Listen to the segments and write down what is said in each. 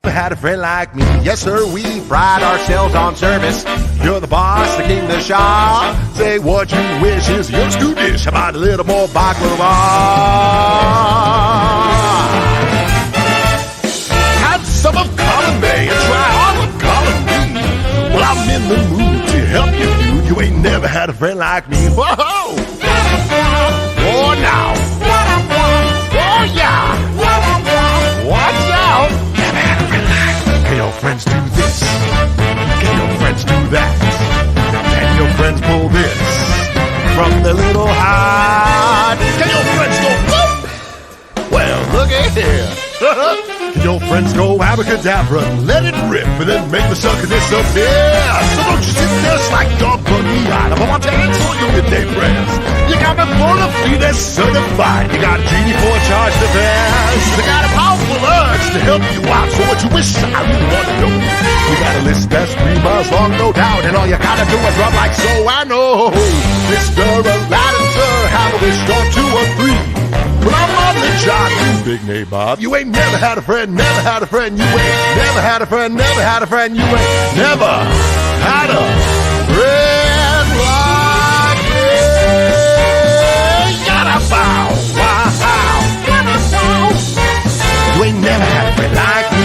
Had a friend like me. Yes, sir, we pride ourselves on service. You're the boss, the king, the shah. Say what you wish is yours to dish. How about a little more baklava? Have some of column A and try all of column B. Well, I'm in the mood to help you, dude. You ain't never had a friend like me. Whoa! Oh, now. Oh, yeah. Watch out. Can your friends do this? Can your friends do that? Can your friends pull this from the little hat? Can your friends go boop? Well, look at here. Can your friends go abracadabra, let it rip, and then make the sucker disappear? So don't you sit there like dog bunny eyed. I want to answer your midday prayers. You got me bona fide certified. You got a genie for a charge to bears. You got a powerful urge to help you out. So what you wish, I really want to know. You got a list that's 3 miles long, no doubt, and all you gotta do is rub like so. I know, Mr. Aladdin, sir, have a wish or 2 or 3. But I'm on the job, you big nabob. You ain't never had a friend, never had a friend. You ain't never had a friend, never had a friend. You ain't never had a friend like me. Gotta bow, wow, gotta bow. You ain't never had a friend like me.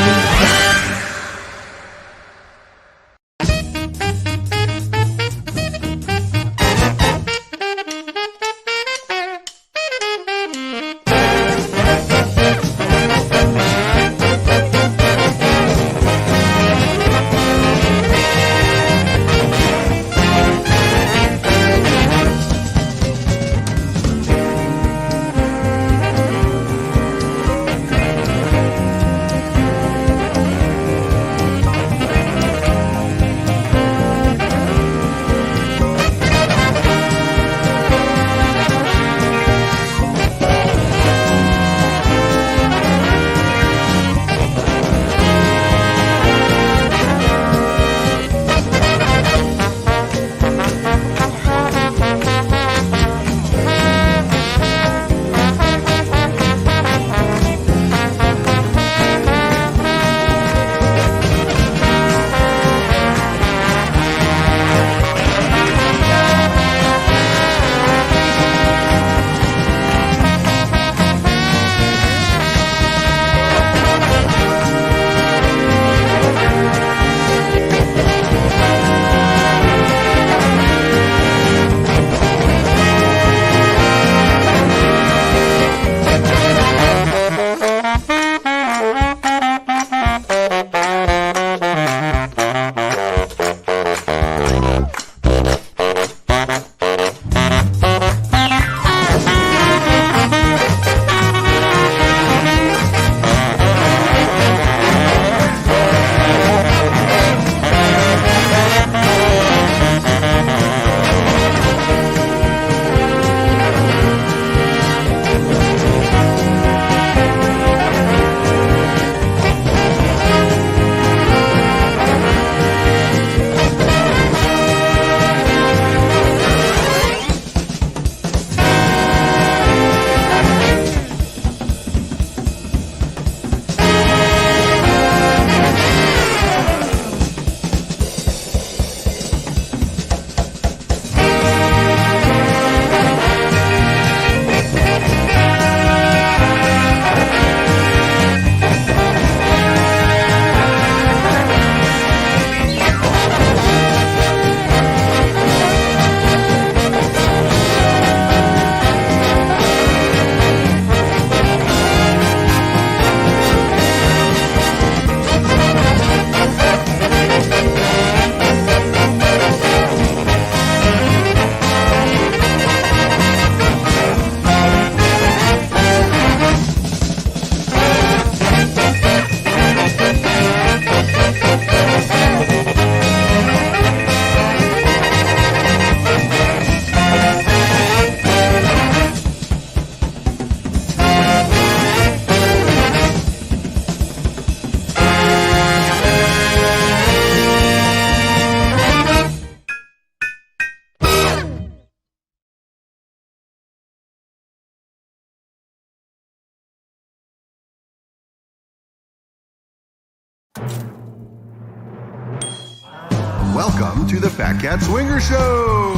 Welcome to the Fat Cat Swinger Show!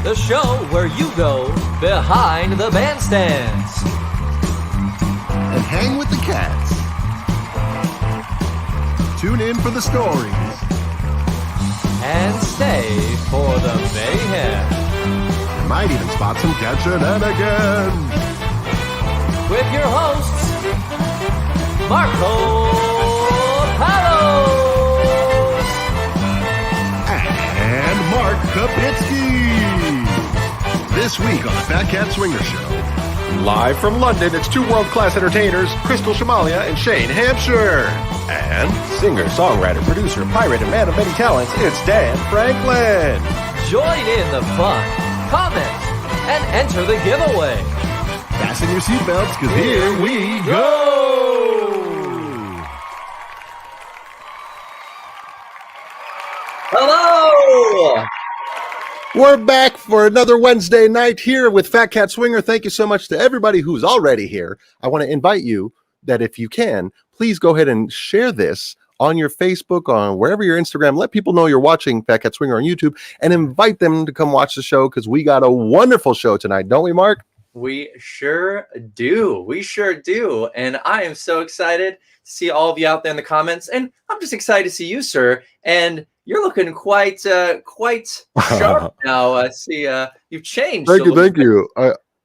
The show where you go behind the bandstands and hang with the cats. Tune in for the stories and stay for the mayhem. You might even spot some cat shenanigans. With your hosts, Marco Palos and Mark Kapitsky. This week on the Fat Cat Swinger Show. Live from London, it's two world-class entertainers, Crystal Cimaglia and Shane Hampsheir. And singer, songwriter, producer, pirate, and man of many talents, it's Dan Franklin. Join in the fun, comment, and enter the giveaway. Fasten your seatbelts, because here we go! Hello! We're back for another Wednesday night here with Fat Cat Swinger. Thank you so much to everybody who's already here. I want to invite you that if you can, please go ahead and share this on your Facebook, on wherever your Instagram. Let people know you're watching Fat Cat Swinger on YouTube and invite them to come watch the show because we got a wonderful show tonight, don't we, Mark? We sure do. We sure do. And I am so excited to see all of you out there in the comments. And I'm just excited to see you, sir. And you're looking quite sharp now. I see you've changed. Thank you.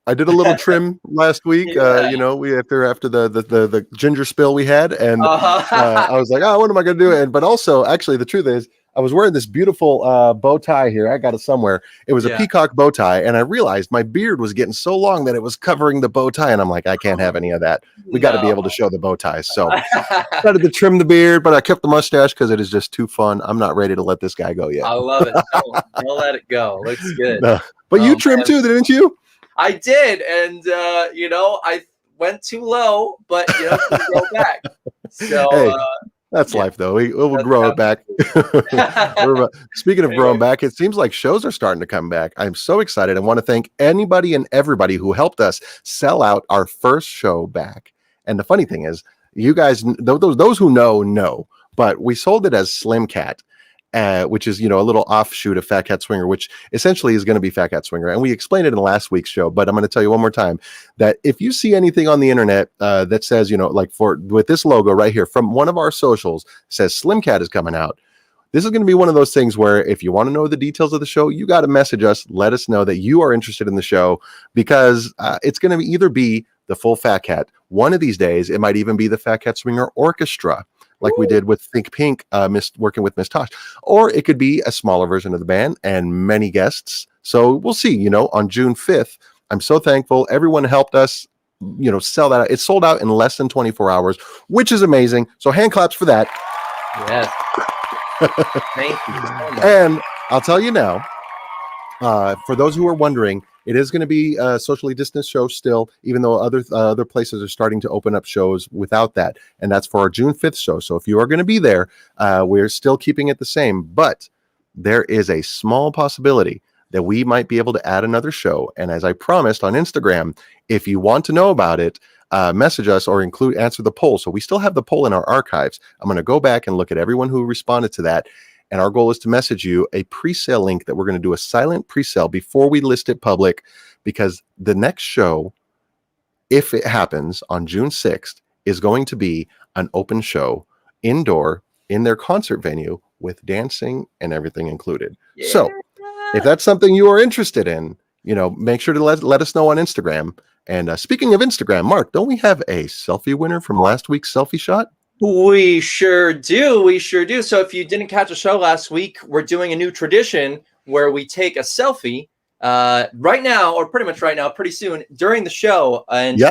I did a little trim last week. You know, we after the ginger spill we had, and I was like, oh, what am I going to do? But also, actually, the truth is, I was wearing this beautiful bow tie here. I got it somewhere. It was a peacock bow tie, and I realized my beard was getting so long that it was covering the bow tie, and I'm like, I can't have any of that. We got to be able to show the bow ties. So I started to trim the beard, but I kept the mustache because it is just too fun. I'm not ready to let this guy go yet. I love it. Don't let it go. Looks good. No. But you trimmed too, didn't you? I did, and you know, I went too low, but you know, go back. So. Hey. That's life, though. We'll grow it back. Speaking of growing back, it seems like shows are starting to come back. I'm so excited. I want to thank anybody and everybody who helped us sell out our first show back. And the funny thing is, you guys, those who know, but we sold it as Slim Cat, which is, you know, a little offshoot of Fat Cat Swinger, which essentially is going to be Fat Cat Swinger. And we explained it in last week's show, but I'm going to tell you one more time that if you see anything on the internet that says, you know, like with this logo right here from one of our socials says Slim Cat is coming out, this is going to be one of those things where if you want to know the details of the show, you got to message us, let us know that you are interested in the show, because it's going to either be the full Fat Cat. One of these days, it might even be the Fat Cat Swinger Orchestra, like we did with Think Pink, working with Miss Tosh. Or it could be a smaller version of the band and many guests. So we'll see, you know, on June 5th. I'm so thankful. Everyone helped us, you know, sell that out. It sold out in less than 24 hours, which is amazing. So hand claps for that. Yes. Thank you so much. And I'll tell you now, for those who are wondering, it is going to be a socially distanced show still, even though other places are starting to open up shows without that. And that's for our June 5th show. So if you are going to be there, we're still keeping it the same. But there is a small possibility that we might be able to add another show. And as I promised on Instagram, if you want to know about it, message us or answer the poll. So we still have the poll in our archives. I'm going to go back and look at everyone who responded to that. And our goal is to message you a pre-sale link that we're going to do a silent pre-sale before we list it public, because the next show, if it happens on June 6th, is going to be an open show indoor in their concert venue with dancing and everything included. Yeah. So if that's something you are interested in, you know, make sure to let us know on Instagram. And speaking of Instagram, Mark, don't we have a selfie winner from last week's selfie shot? We sure do. We sure do. So if you didn't catch a show last week, we're doing a new tradition where we take a selfie right now, or pretty much right now, pretty soon during the show. And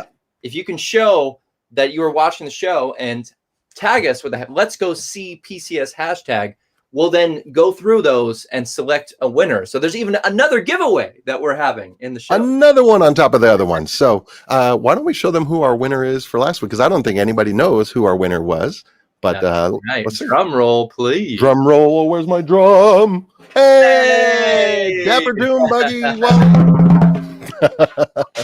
if you can show that you were watching the show and tag us with the Let's Go See PCS hashtag, we'll then go through those and select a winner. So there's even another giveaway that we're having in the show. Another one on top of the other one. So why don't we show them who our winner is for last week? Because I don't think anybody knows who our winner was. But right. Drum roll, please. Drum roll. Where's my drum? Hey! Dapper Doom Buggy.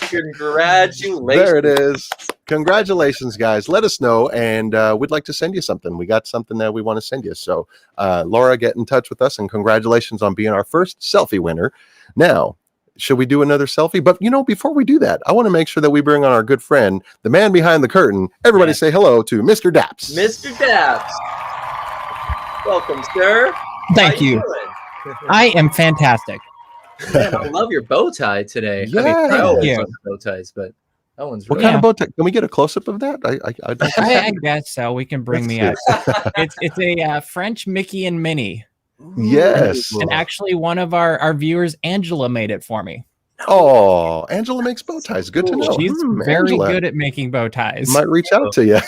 Congratulations. There it is. Congratulations, guys. Let us know, and we'd like to send you something. We got something that we want to send you. So, Laura, get in touch with us, and congratulations on being our first selfie winner. Now, should we do another selfie? But, before we do that, I want to make sure that we bring on our good friend, the man behind the curtain. Everybody say hello to Mr. Dapps. Mr. Dapps. Welcome, sir. Thank you. I am fantastic. Man, I love your bow tie today. Yeah. I always Yeah. love bow ties, but that one's What really kind of bow tie? Can we get a close-up of that? I guess so. We can bring me up. It's a French Mickey and Minnie. Yes. And actually, one of our viewers, Angela, made it for me. Oh, Angela makes bow ties. Good to know. She's very Angela. good at making bow ties. Might reach out to you.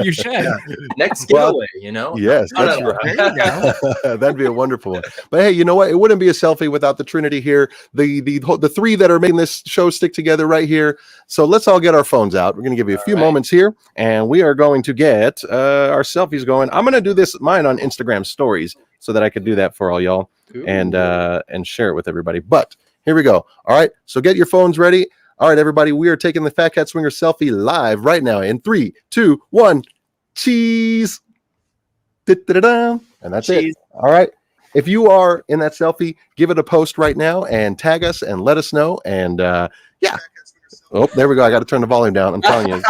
You should. next giveaway, Yes, that's There you right. That'd be a wonderful one. But hey, you know what? It wouldn't be a selfie without the Trinity here. The three that are making this show stick together right here. So let's all get our phones out. We're going to give you a few moments here, and we are going to get our selfies going. I'm going to do mine on Instagram stories so that I could do that for all y'all and share it with everybody. But here we go. All right. So get your phones ready. All right, everybody. We are taking the Fat Cat Swinger selfie live right now in 3, 2, 1. Cheese. Da-da-da-da. And that's it. All right. If you are in that selfie, give it a post right now and tag us and let us know. And yeah. Oh, there we go. I got to turn the volume down. I'm telling you.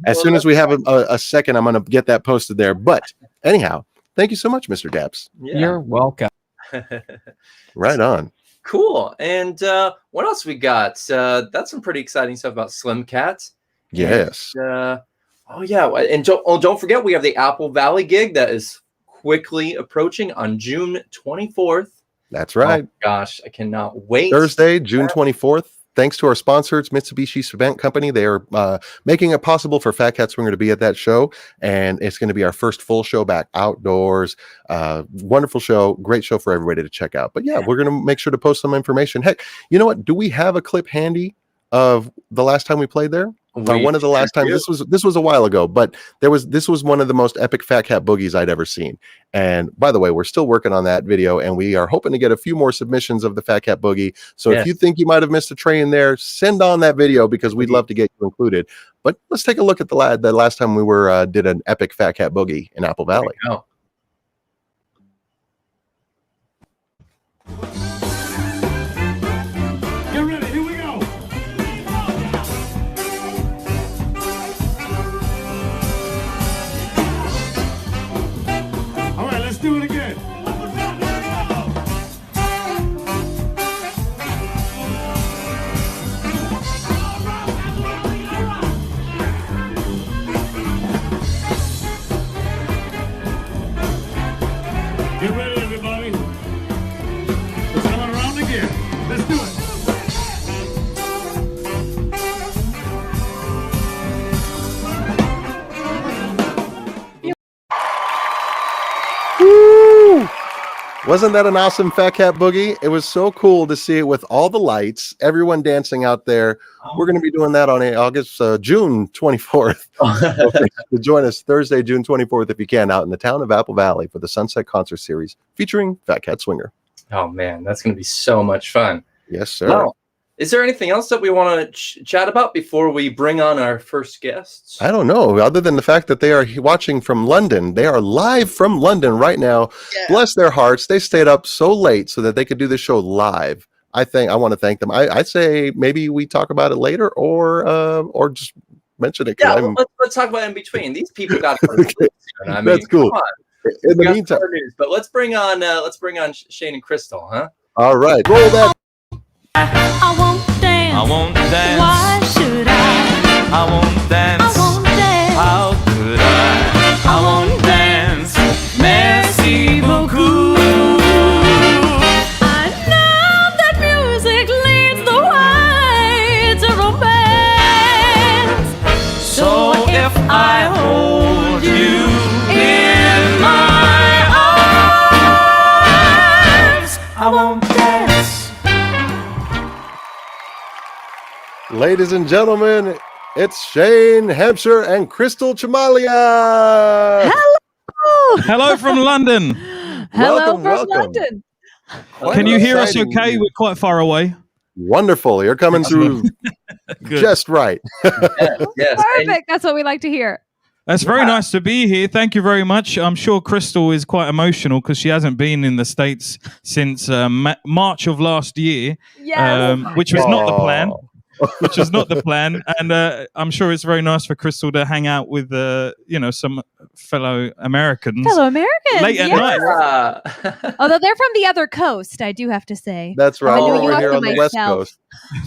As soon as we have a second, I'm going to get that posted there. But anyhow, thank you so much, Mr. Dapps. Yeah. You're welcome. Right on. Cool. And what else we got? That's some pretty exciting stuff about Slim Cat. Yes. And, and don't forget, we have the Apple Valley gig that is quickly approaching on June 24th. That's right. Oh, gosh, I cannot wait. Thursday, June 24th. Thanks to our sponsors, Mitsubishi Cement Company. They are making it possible for Fat Cat Swinger to be at that show. And it's going to be our first full show back outdoors. Wonderful show. Great show for everybody to check out. But yeah, we're going to make sure to post some information. Heck, you know what? Do we have a clip handy of the last time we played there? One of the last times. This was a while ago, but this was one of the most epic Fat Cat Boogies I'd ever seen. And by the way, we're still working on that video, and we are hoping to get a few more submissions of the Fat Cat Boogie. So if you think you might have missed a train there, send on that video because we'd love to get you included. But let's take a look at the last time we were did an epic Fat Cat Boogie in Apple Valley. Do it again. Get ready, everybody. It's coming around again. Let's do it. Wasn't that an awesome Fat Cat Boogie? It was so cool to see it with all the lights, everyone dancing out there. We're going to be doing that on June 24th. So join us Thursday, June 24th, if you can, out in the town of Apple Valley for the Sunset Concert Series featuring Fat Cat Swinger. Oh, man, that's going to be so much fun. Yes, sir. Wow. Is there anything else that we want to chat about before we bring on our first guests? I don't know. Other than the fact that they are watching from London, they are live from London right now. Yeah. Bless their hearts. They stayed up so late so that they could do the show live. I want to thank them. I'd say maybe we talk about it later or just mention it. Yeah, let's talk about it in between. These people got to That's cool. In the meantime, but let's bring on Shane and Crystal, huh? All right, roll that. I won't dance. I won't dance. Why should I? I won't dance. I won't dance. How could I? I won't dance. Merci beaucoup. I know that music leads the way to romance. So if I hold you in my arms, I won't dance. Ladies and gentlemen, it's Shane, Hampsheir, and Crystal Cimaglia. Hello. Hello from London. Hello Welcome. London. Can you hear us okay? We're quite far away. Wonderful. You're coming through just right. Yes. Perfect. That's what we like to hear. That's very nice to be here. Thank you very much. I'm sure Crystal is quite emotional because she hasn't been in the States since March of last year, Yes. which was not the plan. Which is not the plan, and I'm sure it's very nice for Crystal to hang out with, some fellow Americans. Late at night. Although they're from the other coast, I do have to say. That's right. New We're York here to on the West myself. Coast.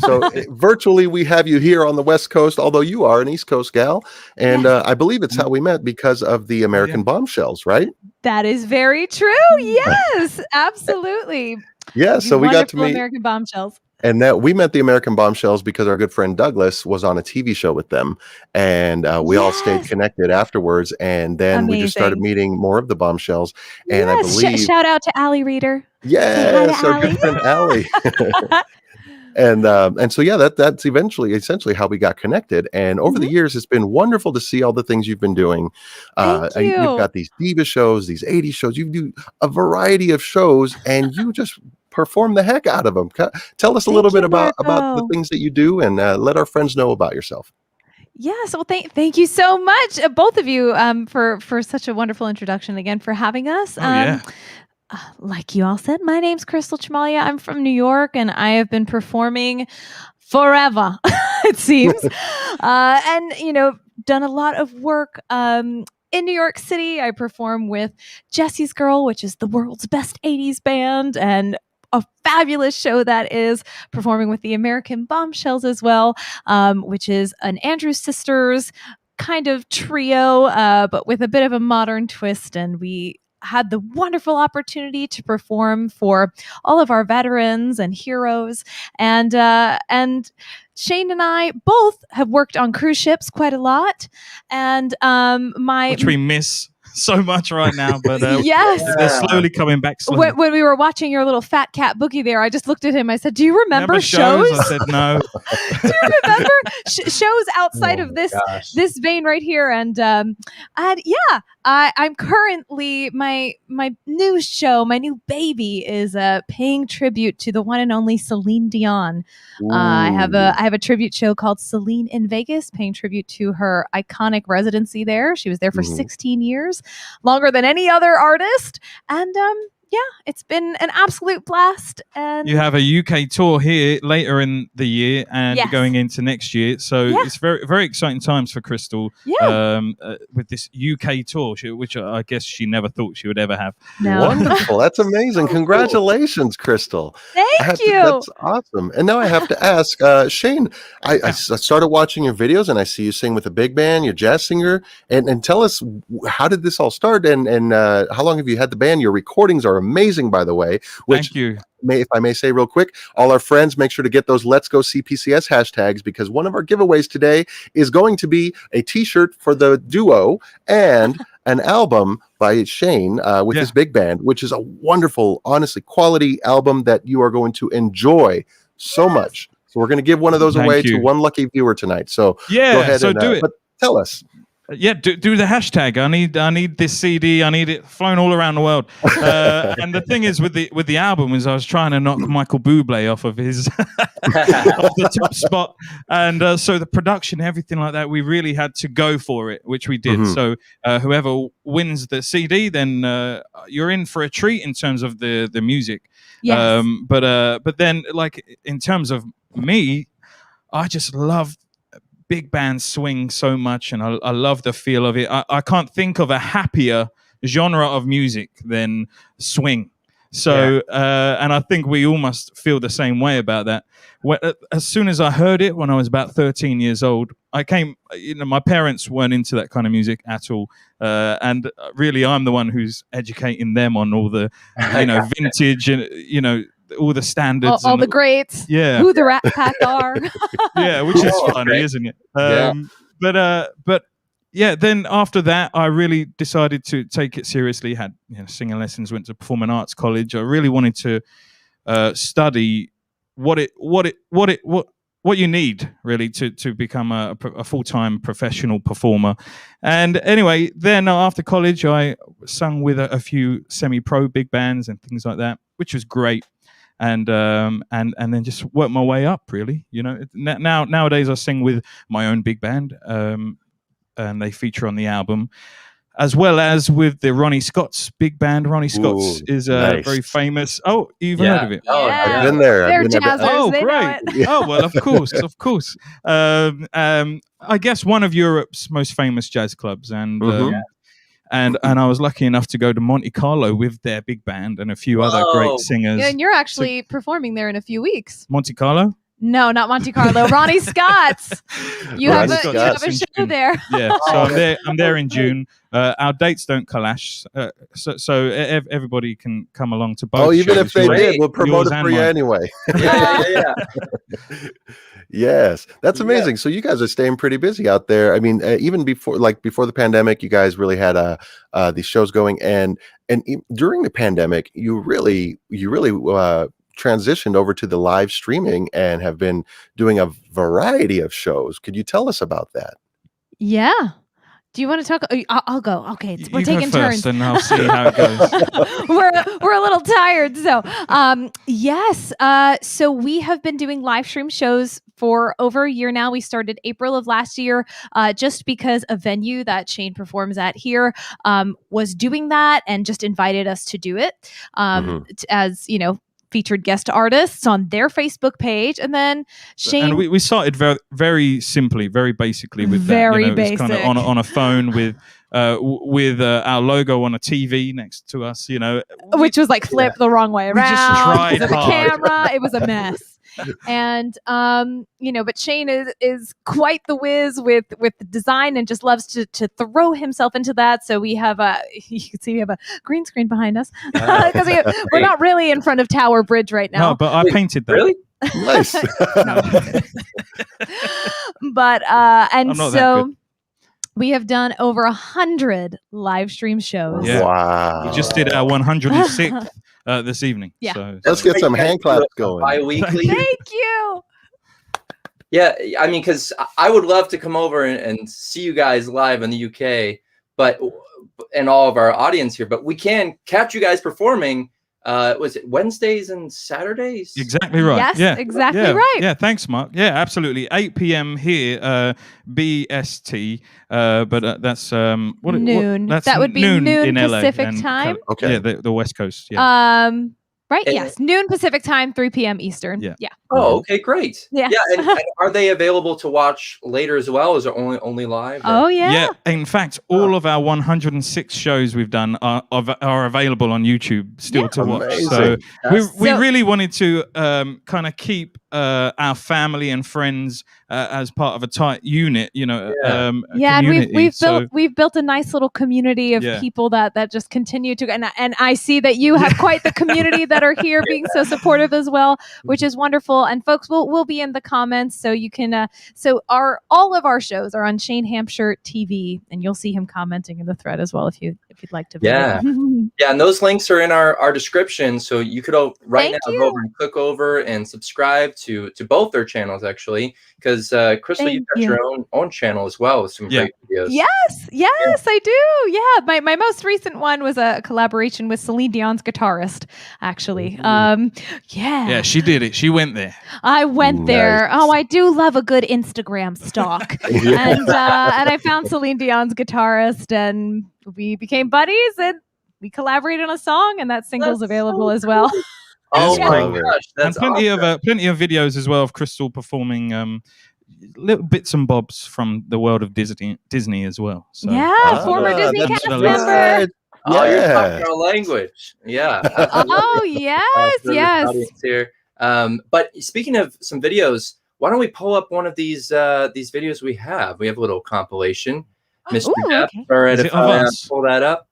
So virtually we have you here on the West Coast, although you are an East Coast gal. And I believe it's how we met because of the American Bombshells, right? That is very true. Yes, absolutely. Yeah, so we got to meet American Bombshells. And that we met the American Bombshells because our good friend Douglas was on a TV show with them, and we all stayed connected afterwards. And then we just started meeting more of the Bombshells. And I believe shout out to Allie Reeder. Yes, our good friend Allie. And so that's essentially how we got connected. And over the years, it's been wonderful to see all the things you've been doing. Thank you. You've got these diva shows, these 80s shows. You do a variety of shows, and you just perform the heck out of them. Tell us a little bit about the things that you do, and let our friends know about yourself. Yes, well, thank you so much, both of you, for such a wonderful introduction. Again, for having us. Like you all said, my name's Crystal Cimaglia. I'm from New York, and I have been performing forever, it seems, and done a lot of work. In New York City, I perform with Jesse's Girl, which is the world's best 80s band, and a fabulous show that is, performing with the American Bombshells as well, which is an Andrews Sisters kind of trio, but with a bit of a modern twist. And we had the wonderful opportunity to perform for all of our veterans and heroes. And Shane and I both have worked on cruise ships quite a lot. And which we miss so much right now, but yes, they're slowly coming back. When we were watching your little fat cat boogie there, I just looked at him. I said, "Do you remember shows?" I said, "No." Do you remember shows outside of this vein right here? And I'm currently my new show, my new baby is paying tribute to the one and only Celine Dion. I have a tribute show called Celine in Vegas, paying tribute to her iconic residency there. She was there for 16 years. Longer than any other artist, and it's been an absolute blast. And you have a UK tour here later in the year, and going into next year, so it's very, very exciting times for Crystal. With this UK tour, which I guess she never thought she would ever have. No. Wonderful, that's amazing. Congratulations, Crystal. Thank you. That's awesome. And now I have to ask, Shane. I started watching your videos, and I see you sing with a big band. You're a jazz singer, and tell us, how did this all start, and how long have you had the band? Your recordings are amazing, by the way. Thank you. If I may say real quick, all our friends, make sure to get those Let's Go CPCS hashtags, because one of our giveaways today is going to be a t-shirt for the duo and an album by Shane with his big band, which is a wonderful, honestly, quality album that you are going to enjoy so much. So we're going to give one of those away to one lucky viewer tonight. So go ahead and do it. But tell us. Yeah, do the hashtag. I need this CD. I need it flown all around the world. And the thing is, with the album, is I was trying to knock Michael Bublé off of his off the top spot, and so the production, everything like that, we really had to go for it, which we did. So whoever wins the CD, then you're in for a treat in terms of the music. Yes. But then, like, in terms of me, I just love big band swing so much, and I love the feel of it. I can't think of a happier genre of music than swing. So and I think we all must feel the same way about that. As soon as I heard it when I was about 13 years old, my parents weren't into that kind of music at all, and really I'm the one who's educating them on all the vintage and all the standards, all the greats, who the Rat Pack are. Which is funny, isn't it? But then after that, I really decided to take it seriously. Had singing lessons, went to performing arts college. I really wanted to study what you need really to become a full-time professional performer. And anyway, then after college, I sung with a few semi-pro big bands and things like that, which was great. and then just work my way up. Really, nowadays I sing with my own big band, and they feature on the album, as well as with the Ronnie Scott's big band. Ronnie Scott's is nice. very famous. Oh, you've heard of it? Oh, I've been there. They're I've been there. jazzers. Oh, They know great! it. Oh, well, of course. I guess one of Europe's most famous jazz clubs, and I was lucky enough to go to Monte Carlo with their big band and a few other great singers. And you're actually performing there in a few weeks. Monte Carlo? No, not Monte Carlo. Ronnie Scott's. You have a show there. Yeah, so I'm there in June. Our dates don't clash, so everybody can come along to both. Oh, even shows. if they did, we'll promote it for you mine. anyway. Yeah. Yes, that's amazing. So you guys are staying pretty busy out there. I mean, even before the pandemic, you guys really had these shows going, and during the pandemic, you really transitioned over to the live streaming and have been doing a variety of shows. Could you tell us about that? Yeah. Do you want to talk? I'll go. Okay, we're taking turns, and I'll see how it goes. we're a little tired, so yes. So we have been doing live stream shows for over a year now. We started April of last year, just because a venue that Shane performs at here was doing that and just invited us to do it, as featured guest artists on their Facebook page, and then Shane. And we started very simply, very basically with very that. Basic. Kind of on a phone with our logo on a TV next to us. Which was like flipped the wrong way around. We just tried because of the hard. camera. It was a mess. And but Shane is quite the whiz with the design and just loves to throw himself into that. So we have you can see we have a green screen behind us because we're not really in front of Tower Bridge right now. No, but I painted that. Really? Nice. But I'm not that so good. we have done over 100 live stream shows. Yeah. Wow. We just did our 106th this evening. Yeah. So Let's get some hand claps going. Bi-weekly. Thank you. Yeah, I mean, because I would love to come over and see you guys live in the UK, and all of our audience here, but we can catch you guys performing. Was it Wednesdays and Saturdays? Exactly right. Yes, yeah. exactly yeah. right. Yeah, thanks, Mark. Yeah, absolutely. 8 p.m. here, BST. But that's noon. That's that would be noon in Pacific LA time. Okay. Yeah, the West Coast. Yeah. Right. And- Yes. Noon Pacific time, 3 p.m. Eastern. Yeah. Oh, okay, great. Yeah. Yeah, and are they available to watch later as well? Is it only live? or- Oh yeah. Yeah, in fact, all of our 106 shows we've done are available on YouTube still to watch. Amazing. So we So- really wanted to kind of keep our family and friends as part of a tight unit, a And community. we've built a nice little community of Yeah. people that just continue to, and I see that you have quite the community that are here being so supportive as well, which is wonderful. And folks, we'll be in the comments, so you can all of our shows are on Shane Hampsheir TV, and you'll see him commenting in the thread as well if you'd like to. Yeah. Yeah, and those links are in our description, so you could go Thank now you. go over and click over and subscribe to both their channels, actually, because Crystal, Thank you've got you. your own channel as well with some great videos. Yes, I do. Yeah, my most recent one was a collaboration with Celine Dion's guitarist, actually. yeah, she did it. She went there. I went there. Nice. Oh, I do love a good Instagram stalk. And I found Celine Dion's guitarist, and we became buddies, and we collaborated on a song, and that single's That's available so as well. Oh Yeah. my Love it. gosh, And that's plenty awesome. of videos as well of Crystal performing little bits and bobs from the world of Disney as well. So Yeah, former Disney that's cast right. member. Oh, you're Yeah. talking our language. Yeah. Oh, yes, For this yes. audience here. But speaking of some videos, why don't we pull up one of these videos we have? We have a little compilation. Mr. Ooh, Dapps, okay. all right, Is if it of I us? pull that up.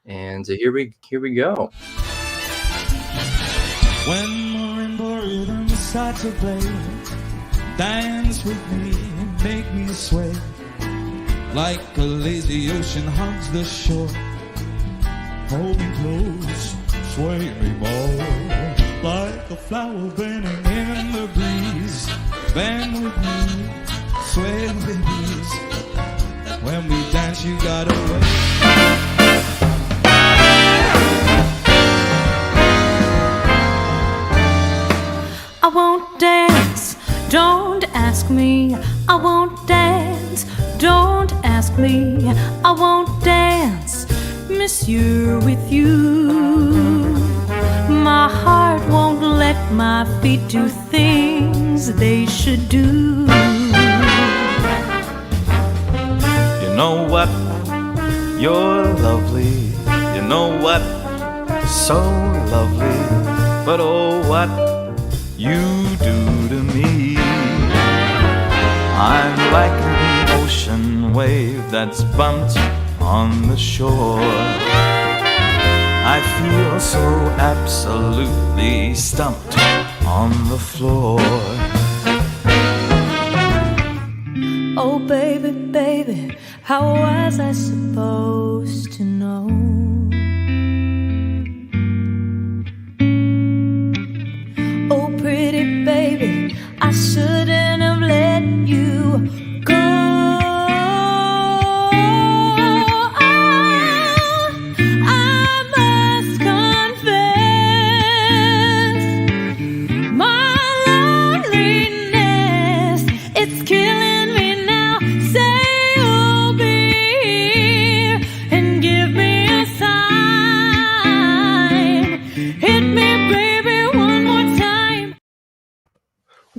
And here we go. When marimba rhythms start to play, dance with me and make me sway, like a lazy ocean hugs the shore. Hold me close, sway me more, like a flower bending in the breeze. Bend with me, sway with ease. When we dance, you gotta wait. ask me, I won't dance. Don't ask me, I won't dance. Miss you with you. My heart won't let my feet do things they should do. You know what? You're lovely. You know what? So lovely. But oh, what you do to me. I'm like an ocean wave that's bumped on the shore. I feel so absolutely stumped on the floor. Oh baby, baby, how was I supposed to know? Oh pretty baby, I shouldn't have let you go. I must confess, my loneliness, it's killing me now. Say you'll be here and give me a sign. Hit me, baby, one more time.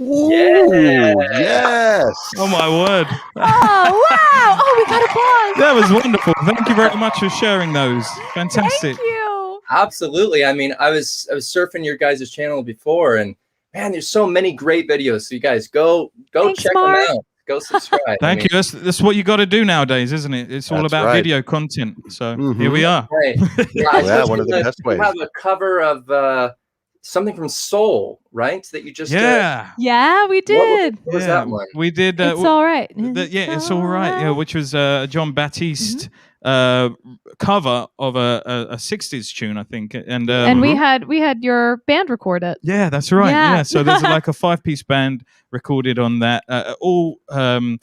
Ooh, yes. Oh my word. Oh wow! Oh, we got applause. That was wonderful. Thank you very much for sharing those. Fantastic. Thank you. Absolutely. I mean, I was surfing your guys' channel before, and man, there's so many great videos. So you guys go Thanks, check Mark. them out. Go subscribe. Thank you. That's what you got to do nowadays, isn't it? It's all That's about right. video content. So here we are. Right. Yeah, Yeah, one of the best ways. You have a cover of something from Soul, right? That you just Yeah. Yeah, we did. What was Yeah, that one? we did. It's all right. Yeah, it's all right. Yeah, which was John Baptiste cover of a 60s tune, I think. And we had your band record it. yeah, that's right. Yeah. Yeah, so there's like a 5-piece band recorded on that, all in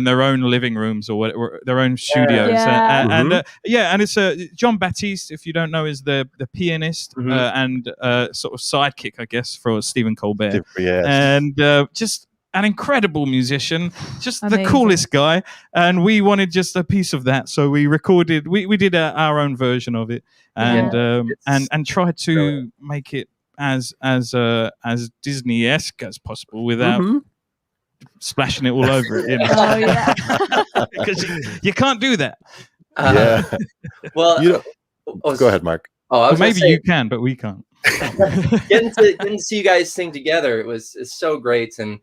their own living rooms or whatever, their own studios. Yeah. And it's John Baptiste, if you don't know, is the pianist and sort of sidekick, I guess, for Stephen Colbert. Yes. And just an incredible musician, just Amazing. the coolest guy, and we wanted just a piece of that, so we recorded. We did our own version of it, and and tried to make it as Disney-esque as possible without splashing it all over it. Oh yeah. Because you can't do that. Yeah. Well, Go ahead, Mark. Oh, I Or was gonna maybe say, you can, but we can't. getting to see you guys sing together, it's so great, and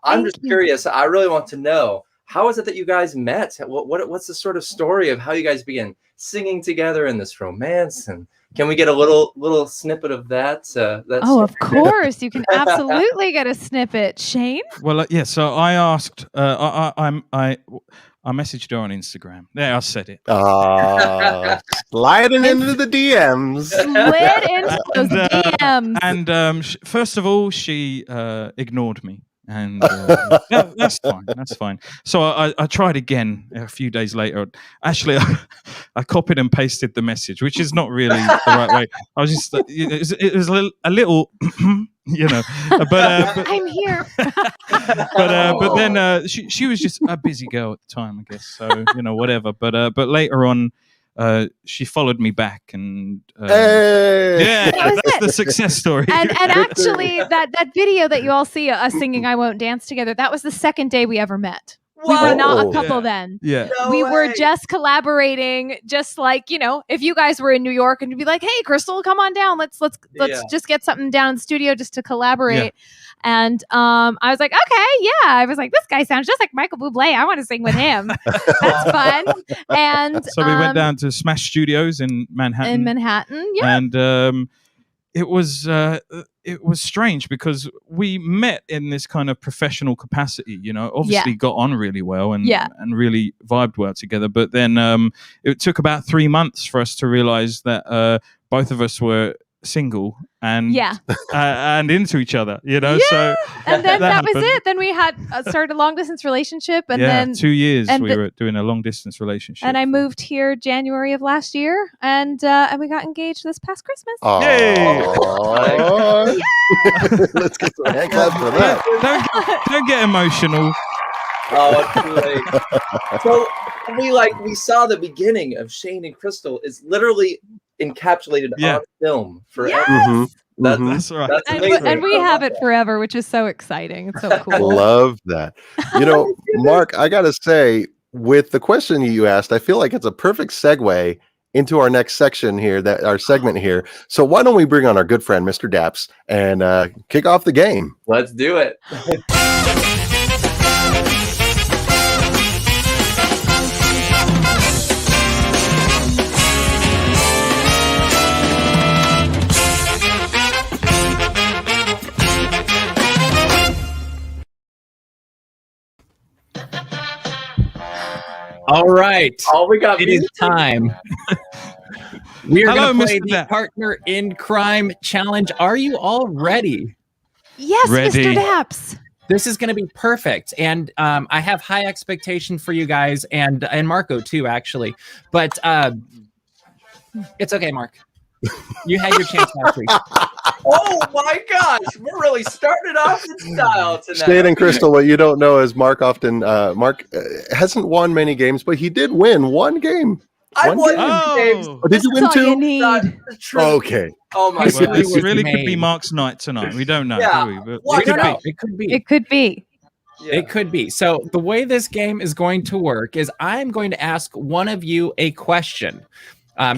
I'm just curious. I really want to know, how is it that you guys met? What's the sort of story of how you guys began singing together in this romance? And can we get a little snippet of that? Of course, you can absolutely get a snippet, Shane. Well, yeah. So I asked. I messaged her on Instagram. There, I said it. Sliding into the DMs. Slid into those DMs. And first of all, she ignored me. And that's fine. That's fine. So I tried again a few days later. Actually, I copied and pasted the message, which is not really the right way. I was just it was a little but I'm here. but then she was just a busy girl at the time, I guess. So whatever. But later on, she followed me back, and hey! that's the success story. And actually, that video that you all see us singing "I Won't Dance Together," that was the second day we ever met. We were not a couple then. Yeah. We were just collaborating, just like, if you guys were in New York and you'd be like, "Hey, Crystal, come on down. Let's just get something down in the studio just to collaborate." Yeah. And I was like, "Okay, yeah." I was like, "This guy sounds just like Michael Bublé. I want to sing with him." That's fun. And so we went down to Smash Studios in Manhattan. Yeah. And it was strange because we met in this kind of professional capacity, obviously got on really well and really vibed well together. But then it took about 3 months for us to realize that both of us were single and Yeah. and into each other, you know. Yeah. So And then that was happened. it. Then we had started a long distance relationship, and yeah, then 2 years and we were doing a long distance relationship. and I moved here January of last year, and we got engaged this past Christmas. Aww. Let's get some hand claps for that. Don't get emotional. Oh, it's too late. So we saw the beginning of Shane and Crystal is literally encapsulated on film forever. Yes! That's right. That's And, amazing. and we have it forever, which is so exciting. It's so cool. Love that. You know, Mark, I gotta say, with the question you asked, I feel like it's a perfect segue into our next section here, our segment here. So why don't we bring on our good friend, Mr. Dapps, and kick off the game? Let's do it. All right. Oh, we got It is time. We are Hello, going to play Mr. the Dapp. Partner in Crime Challenge. Are you all ready? Yes, Ready. Mr. Dapps. This is going to be perfect, and I have high expectation for you guys, and Marco too, actually. But it's okay, Mark. You had your chance last week. Oh my gosh, we're really starting off in style tonight. Shane and Crystal, what you don't know is Mark hasn't won many games, but he did win one game. I One won game. two games. Oh, did you win That's all you two? need. Not the truth. Okay. Oh my Well, Well, god. it this was really could be made. Mark's night tonight. We don't know, Yeah. do we? But Well, It could know. be. It could be. It could be. Yeah. It could be. So the way this game is going to work is I'm going to ask one of you a question.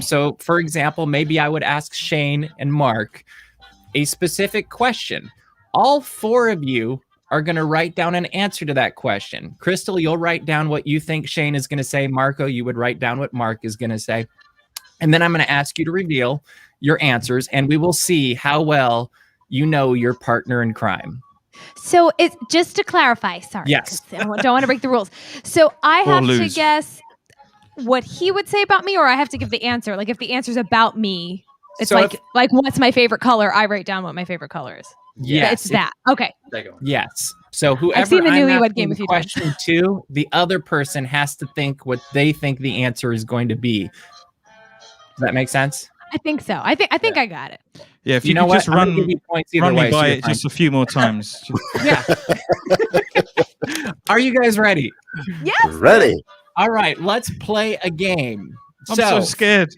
So for example, maybe I would ask Shane and Mark a specific question. All four of you are going to write down an answer to that question. Crystal, you'll write down what you think Shane is going to say. Marco, you would write down what Mark is going to say. And then I'm going to ask you to reveal your answers, and we will see how well you know your partner in crime. So it's just to clarify. Sorry. Yes. 'cause I don't want to break the rules. So I Or have to lose. guess what he would say about me, or I have to give the answer. Like if the answer's about me, it's So like what's my favorite color? I write down what my favorite color is. Yes, It's that. Okay. Take it. Yes. So whoever seen the I'm Newlywed asking Game a the few times. question to, the other person has to think what they think the answer is going to be. Does that make sense? I think so. I think I got it. yeah, if You you, know could what? just I'm gonna give you points either run way, me so by you're it fine. just a few more times. Yeah. Are you guys ready? Yes. Ready. All right, let's play a game. I'm so scared.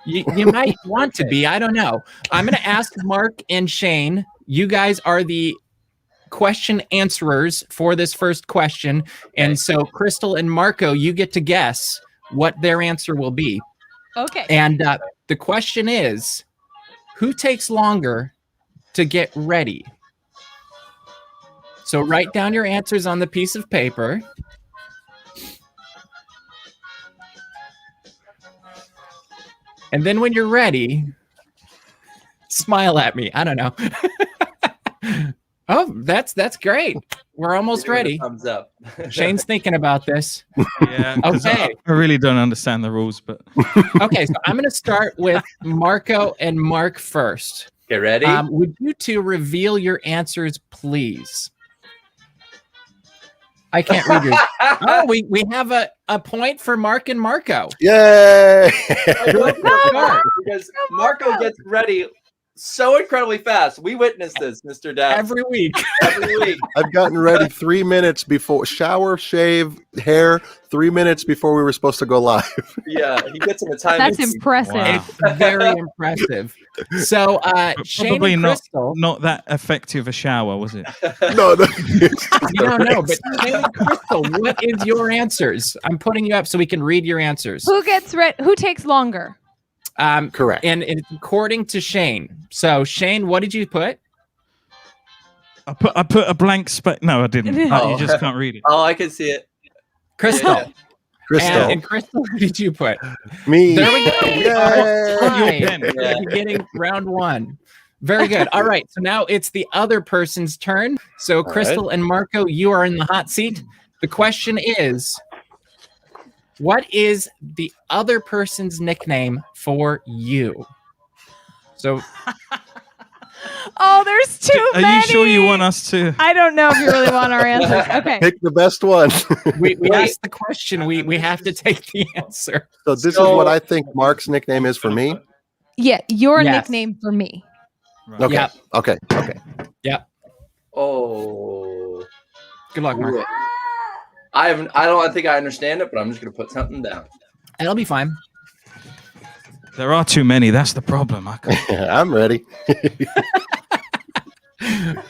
You might want to be. I don't know. I'm going to ask Mark and Shane. You guys are the question answerers for this first question. And so Crystal and Marco, you get to guess what their answer will be. Okay. And the question is, who takes longer to get ready? So write down your answers on the piece of paper. And then when you're ready, smile at me. I don't know. Oh, that's great. We're almost ready. Thumbs up. Shane's thinking about this. Yeah. 'cause Okay. I really don't understand the rules, but Okay, so I'm going to start with Marco and Mark first. Get ready. Would you two reveal your answers, please? I can't read yours. Oh, we have a point for Mark and Marco. Yay! Because Marco gets ready so incredibly fast. We witnessed this, Mr. Dapps, Every week. every week. I've gotten ready 3 minutes before shower, shave, hair, 3 minutes before we were supposed to go live. Yeah, he gets in the time. That's impressive. Wow. It's very impressive. So, Shane probably and not Crystal, not that effective a shower, was it? No, no. you don't know, but Shane and Crystal, what is your answers? I'm putting you up so we can read your answers. Who gets who takes longer? Correct. And it's according to Shane. So, Shane, what did you put? I put a blank space. No, I didn't. Oh. You just can't read it. Oh, I can see it. Crystal. Yeah. Crystal. And Crystal, what did you put? Me. There we go. Yay. Right. Yeah. Beginning round one. Very good. All right. So now it's the other person's turn. So Crystal and Marco, you are in the hot seat. The question is, what is the other person's nickname for you? So Oh, there's too Are many. you sure you want us to? I don't know if you really want our answers. Okay. Pick the best one. we asked the question. We have to take the answer. So this is what I think Mark's nickname is for me. Yeah, your Yes. nickname for me. Okay. Yep. Okay. Yep. Oh. Good luck, Mark. I don't think I understand it, but I'm just gonna put something down. It'll be fine. There are too many. That's the problem. I can't. I'm ready.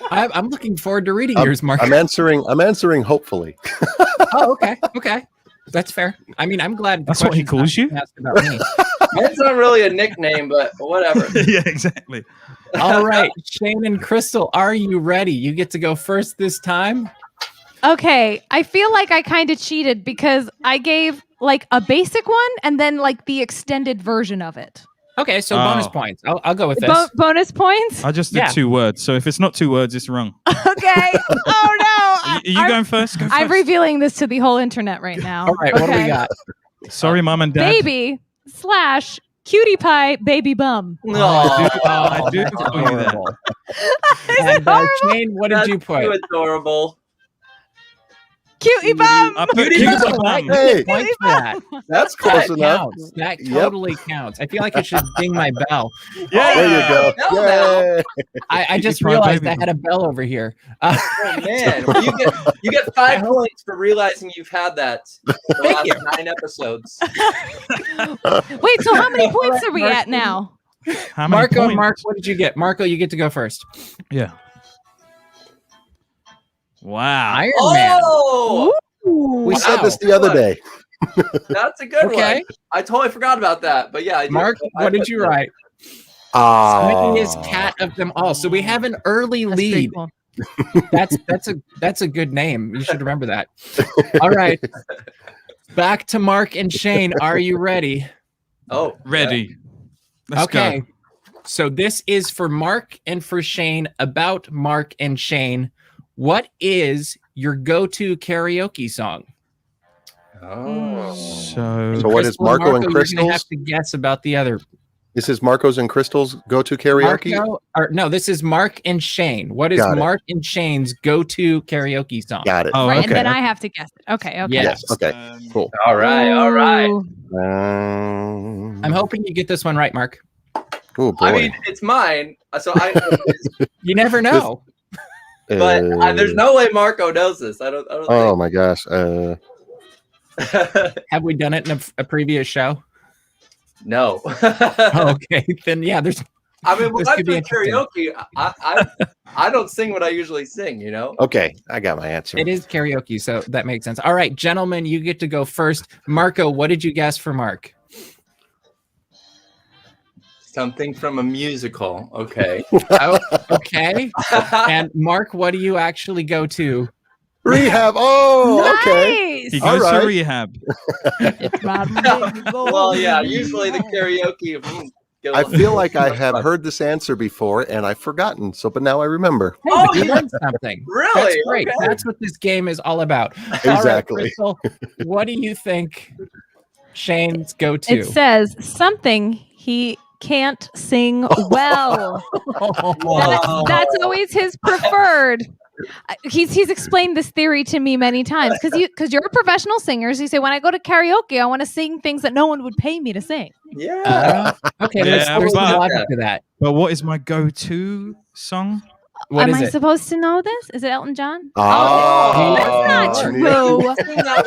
I'm looking forward to reading yours, Mark. I'm answering hopefully. Oh, okay. Okay. That's fair. I mean, I'm glad. That's what he calls you? Asked about me. It's not really a nickname, but whatever. Yeah, exactly. All right, Shane and Crystal, are you ready? You get to go first this time. Okay, I feel like I kind of cheated because I gave like a basic one and then like the extended version of it. Okay, so bonus points. I'll go with this. Bonus points? I just did 2 words, so if it's not 2 words, it's wrong. Okay. Oh no. Are you going first? Go first. I'm revealing this to the whole internet right now. All right, what do we got? Sorry, Mom and Dad. Baby / cutie pie baby bum. No, I do tell you that. And Shane, what did you put? Too adorable. Cutie bum. I put Cutie cutie bum. bum. Hey, Points for that. that's close That enough. counts. That totally counts. I feel like I should ding my bell. Yeah. There you go. No. Yay. I just Cutie pie realized baby I had a bell over here. Oh man, well, you get 5 points for realizing you've had that the last 9 episodes. Wait, so how many points are we at now? How many Marco, points? Mark, what did you get? Marco, you get to go first. Yeah. Wow. Iron Man. Oh, We said Wow. this the other day. that's a good Okay. one. I totally forgot about that, but yeah, I did. Mark, I what did put you the- write? Oh. Is cat of them all. So we have an early That's pretty lead. cool. That's a good name. You should remember that. All right. Back to Mark and Shane. Are you ready? Oh, Ready. Let's Okay. go. So this is for Mark and for Shane, about Mark and Shane. What is your go-to karaoke song? Oh. So So what is Crystal, Marco and You're Crystal's? gonna have to guess about the other. This is Marco's and Crystal's go-to karaoke. No, this is Mark and Shane. What is Got it. Mark and Shane's go-to karaoke song? Got it. Oh, Right, okay. and then I have to guess it. Okay. Yes. Okay. Cool. All right, all right. Ooh. I'm hoping you get this one right, Mark. Oh boy. I mean, it's mine, so I. You never know. But there's no way Marco knows this. I don't Oh my gosh. think. Have we done it in a previous show? No. Okay, then yeah, there's. I mean, when This I could be do interesting. karaoke, I don't sing what I usually sing, you know? Okay, I got my answer. It is karaoke, so that makes sense. All right, gentlemen, you get to go first. Marco, what did you guess for Mark? Something from a musical. Okay. Oh, okay. And Mark, what do you actually go to? Rehab. Oh, okay. He Nice. goes All right. to rehab. Well, yeah, usually the karaoke. Get a I little- feel like I have heard this answer before and I've forgotten. So, but now I remember. Hey, Oh, you yeah. learned something. Really? That's great. Okay. That's what this game is all about. All right, Exactly. Crystal, what do you think Shane's go to? It says something he can't sing well. Wow. That's always his preferred. He's explained this theory to me many times because you're a professional singer. So you say when I go to karaoke, I want to sing things that no one would pay me to sing. Yeah. Okay, Yeah, there's some but- logic to that. But what is my go-to song? What Am is I it? supposed to know this? Is it Elton John? Oh, That's not true.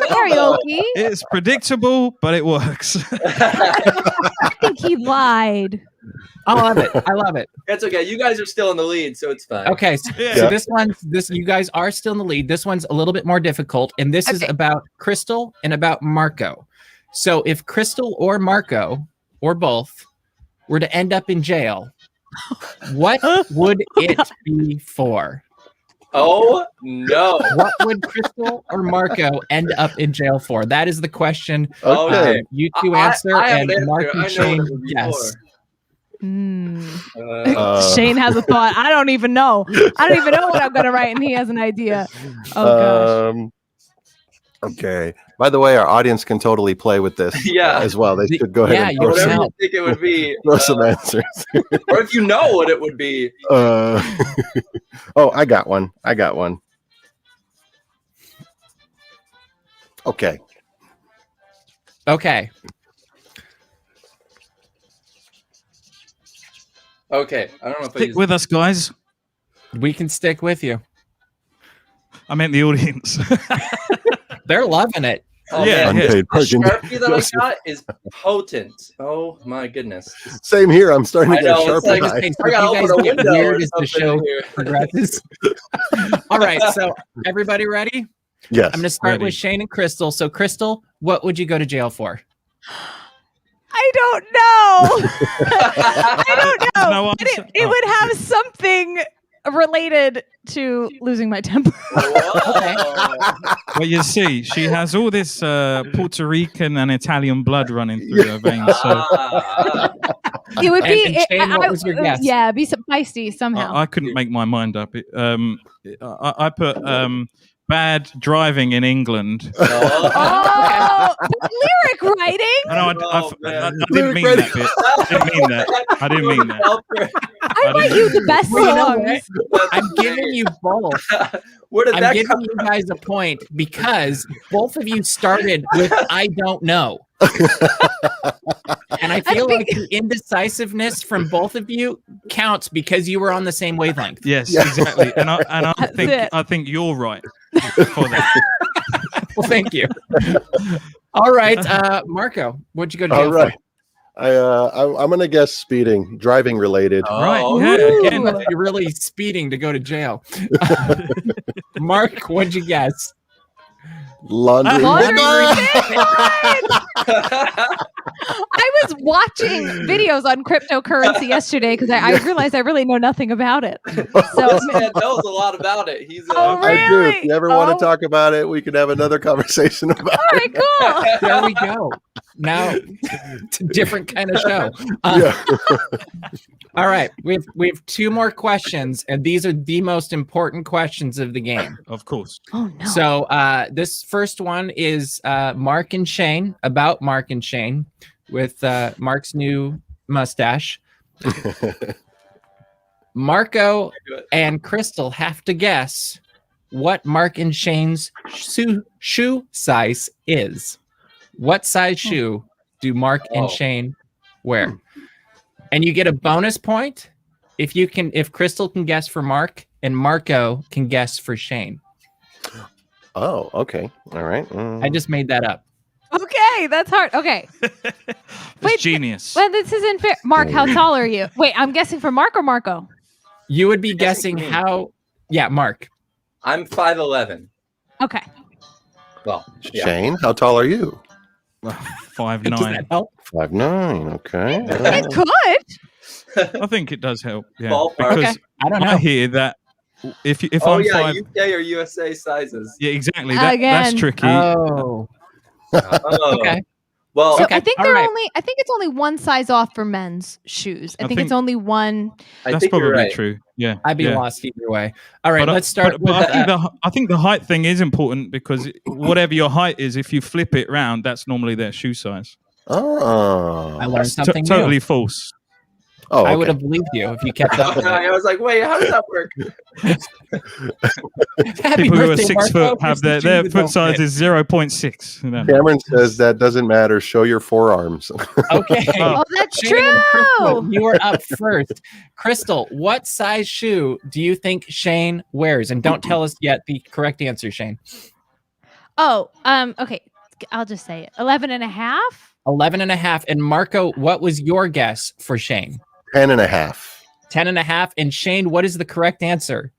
Karaoke. It's predictable, but it works. I think he lied. I love it. I love it. It's okay. You guys are still in the lead, so it's fine. Okay, so Yeah. this you guys are still in the lead. This one's a little bit more difficult, and this is Okay. about Crystal and about Marco. So if Crystal or Marco or both were to end up in jail, what would it be for? Oh no. What would Crystal or Marco end up in jail for? That is the question. okay. You two I- answer, I have an and answer. Mark I and know what Shane it would be yes. Shane has a thought. I don't even know. I don't even know what I'm gonna write, and he has an idea. Oh gosh. Okay. By the way, our audience can totally play with this Yeah. as well. They should go ahead and throw whatever some, you think it would be, throw some answers. or if you know what it would be. Oh, I got one. Okay. Okay. Okay, I don't know if I Stick use with us, guys. We can stick with you. I meant the audience. They're loving it. Oh, Yeah, man. yeah. The Parking. Sharpie that I got is potent. Oh my goodness. Same here. I'm starting to I get know, a it's Sharpie like- eye. Hey, so I gotta if you open guys a get window weird or as the something show here. progresses. All right, so everybody ready? Yes. I'm going to start Ready. with Shane and Crystal. So, Crystal, what would you go to jail for? I don't know. I don't know. No But answer? it Oh. would have something related to losing my temper. Whoa. Well, you see, she has all this Puerto Rican and Italian blood running through her veins. So Ah. It would be. And Shane, what was your guess? Yeah, be some feisty somehow. I couldn't make my mind up. I put bad driving in England. Oh, lyric writing. No, Oh, I man. didn't mean that bit. I didn't mean that. I write you the best Well, you know songs. what? I'm giving you both. Where did I'm that giving come you guys a point because both of you started with "I don't know," and I feel like the indecisiveness from both of you counts because you were on the same wavelength. Yes, Yeah. exactly. And I That's think it. I think you're right for that. Well, thank you. All right, Marco, what'd you go to jail All right. I'm gonna guess speeding, driving related. Right. Oh, Yeah. for? Again, Again, you're really speeding to go to jail. Mark, what'd you guess? Laundry. Laundry Ah! I was watching videos on cryptocurrency yesterday because I realized I really know nothing about it. So this man knows a lot about it. He's Oh, I do. really? If you ever want Oh. to talk about it, we could have another conversation about all right, cool. There we go. Now, it's a different kind of show. it. Yeah. All right, we have two more questions, and these are the most important questions of the game. of course. Oh no. So this first one is Mark and Shane, about Mark and Shane, with Mark's new mustache. Marco and Crystal have to guess what Mark and Shane's shoe size is. What size shoe do Mark and Oh. Shane wear? And you get a bonus point if Crystal can guess for Mark and Marco can guess for Shane. Oh, okay. All right. I just made that up. Okay, that's hard. Okay. It's Wait, genius. Well, this isn't fair. Mark, how tall are you? Wait, I'm guessing for Mark or Marco? You would be Guessing guessing me. how. Yeah, Mark. I'm 5'11". Okay. Well, yeah. Shane, how tall are you? 5'9". Does that help? 5'9". Okay. It could. I think it does help. Yeah, Ballpark. because Okay. I don't I know. hear that if Oh I'm yeah, five, UK or USA sizes. yeah, exactly. That's Again. tricky. Oh, Oh. okay. Well, So Okay, I think all they're right. only. I think it's only one size off for men's shoes. I I think it's think- only one. I That's think you're probably right. true. Yeah, I'd be yeah. lost either way. All right, But, let's start but with. I think the height thing is important because whatever your height is, if you flip it round, that's normally their shoe size. Oh. I learned something new. Totally false. Oh, I would okay. have believed you if you kept up with it. I was like, wait, how does that work? Happy People who are birthday, 6 Marco. foot have Here's the their shoes foot that size don't is 0.6. You know. Cameron says that doesn't matter. Show your forearms. fit. Okay. Oh, that's Shane and Crystal, true. you are up first. Crystal, what size shoe do you think Shane wears? And don't tell us yet the correct answer, Shane. Oh, okay. I'll just say it. 11 and a half. 11 and a half. And Marco, what was your guess for Shane? 10 and a half. 10 and a half. And Shane, what is the correct answer?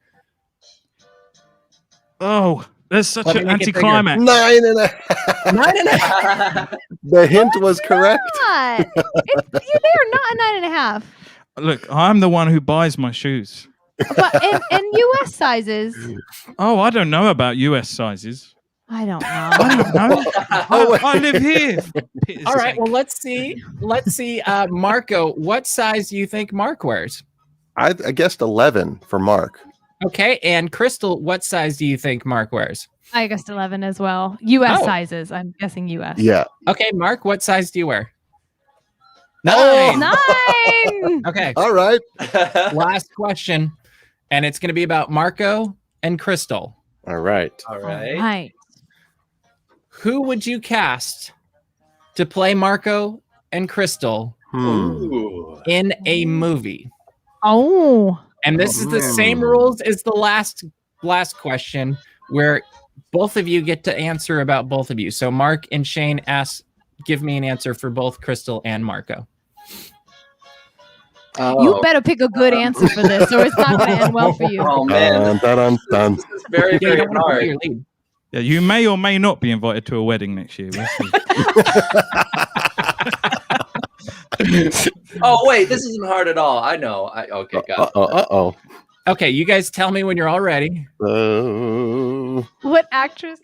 Oh, there's such Let me an make it bigger. anticlimax. 9 and a half. 9 and a half. The hint was correct. Not. They are not a 9.5. Look, I'm the one who buys my shoes. But in US sizes, Oh, I don't know about US sizes. I don't know. I don't know. I live here. for pity's All right. sake. Well, let's see. Marco, what size do you think Mark wears? I guessed 11 for Mark. Okay, and Crystal, what size do you think Mark wears? I guessed 11 as well. U.S. Oh. sizes. I'm guessing U.S. Yeah. Okay, Mark, what size do you wear? 9. Oh. 9. Okay, All right. last question, and it's going to be about Marco and Crystal. All right. All right. Right. Who would you cast to play Marco and Crystal Ooh. in a movie? Oh. And this is the same rules as the last question, where both of you get to answer about both of you. So Mark and Shane give me an answer for both Crystal and Marco. You better pick a good answer for this, or it's not going to end well for you. Oh man, Dun. this is very, You very don't want to hard. put your lead. Yeah, you may or may not be invited to a wedding next year. We'll see. Oh wait, this isn't hard at all. I know. Okay, got it. Uh-oh. Okay, you guys tell me when you're all ready. What actress?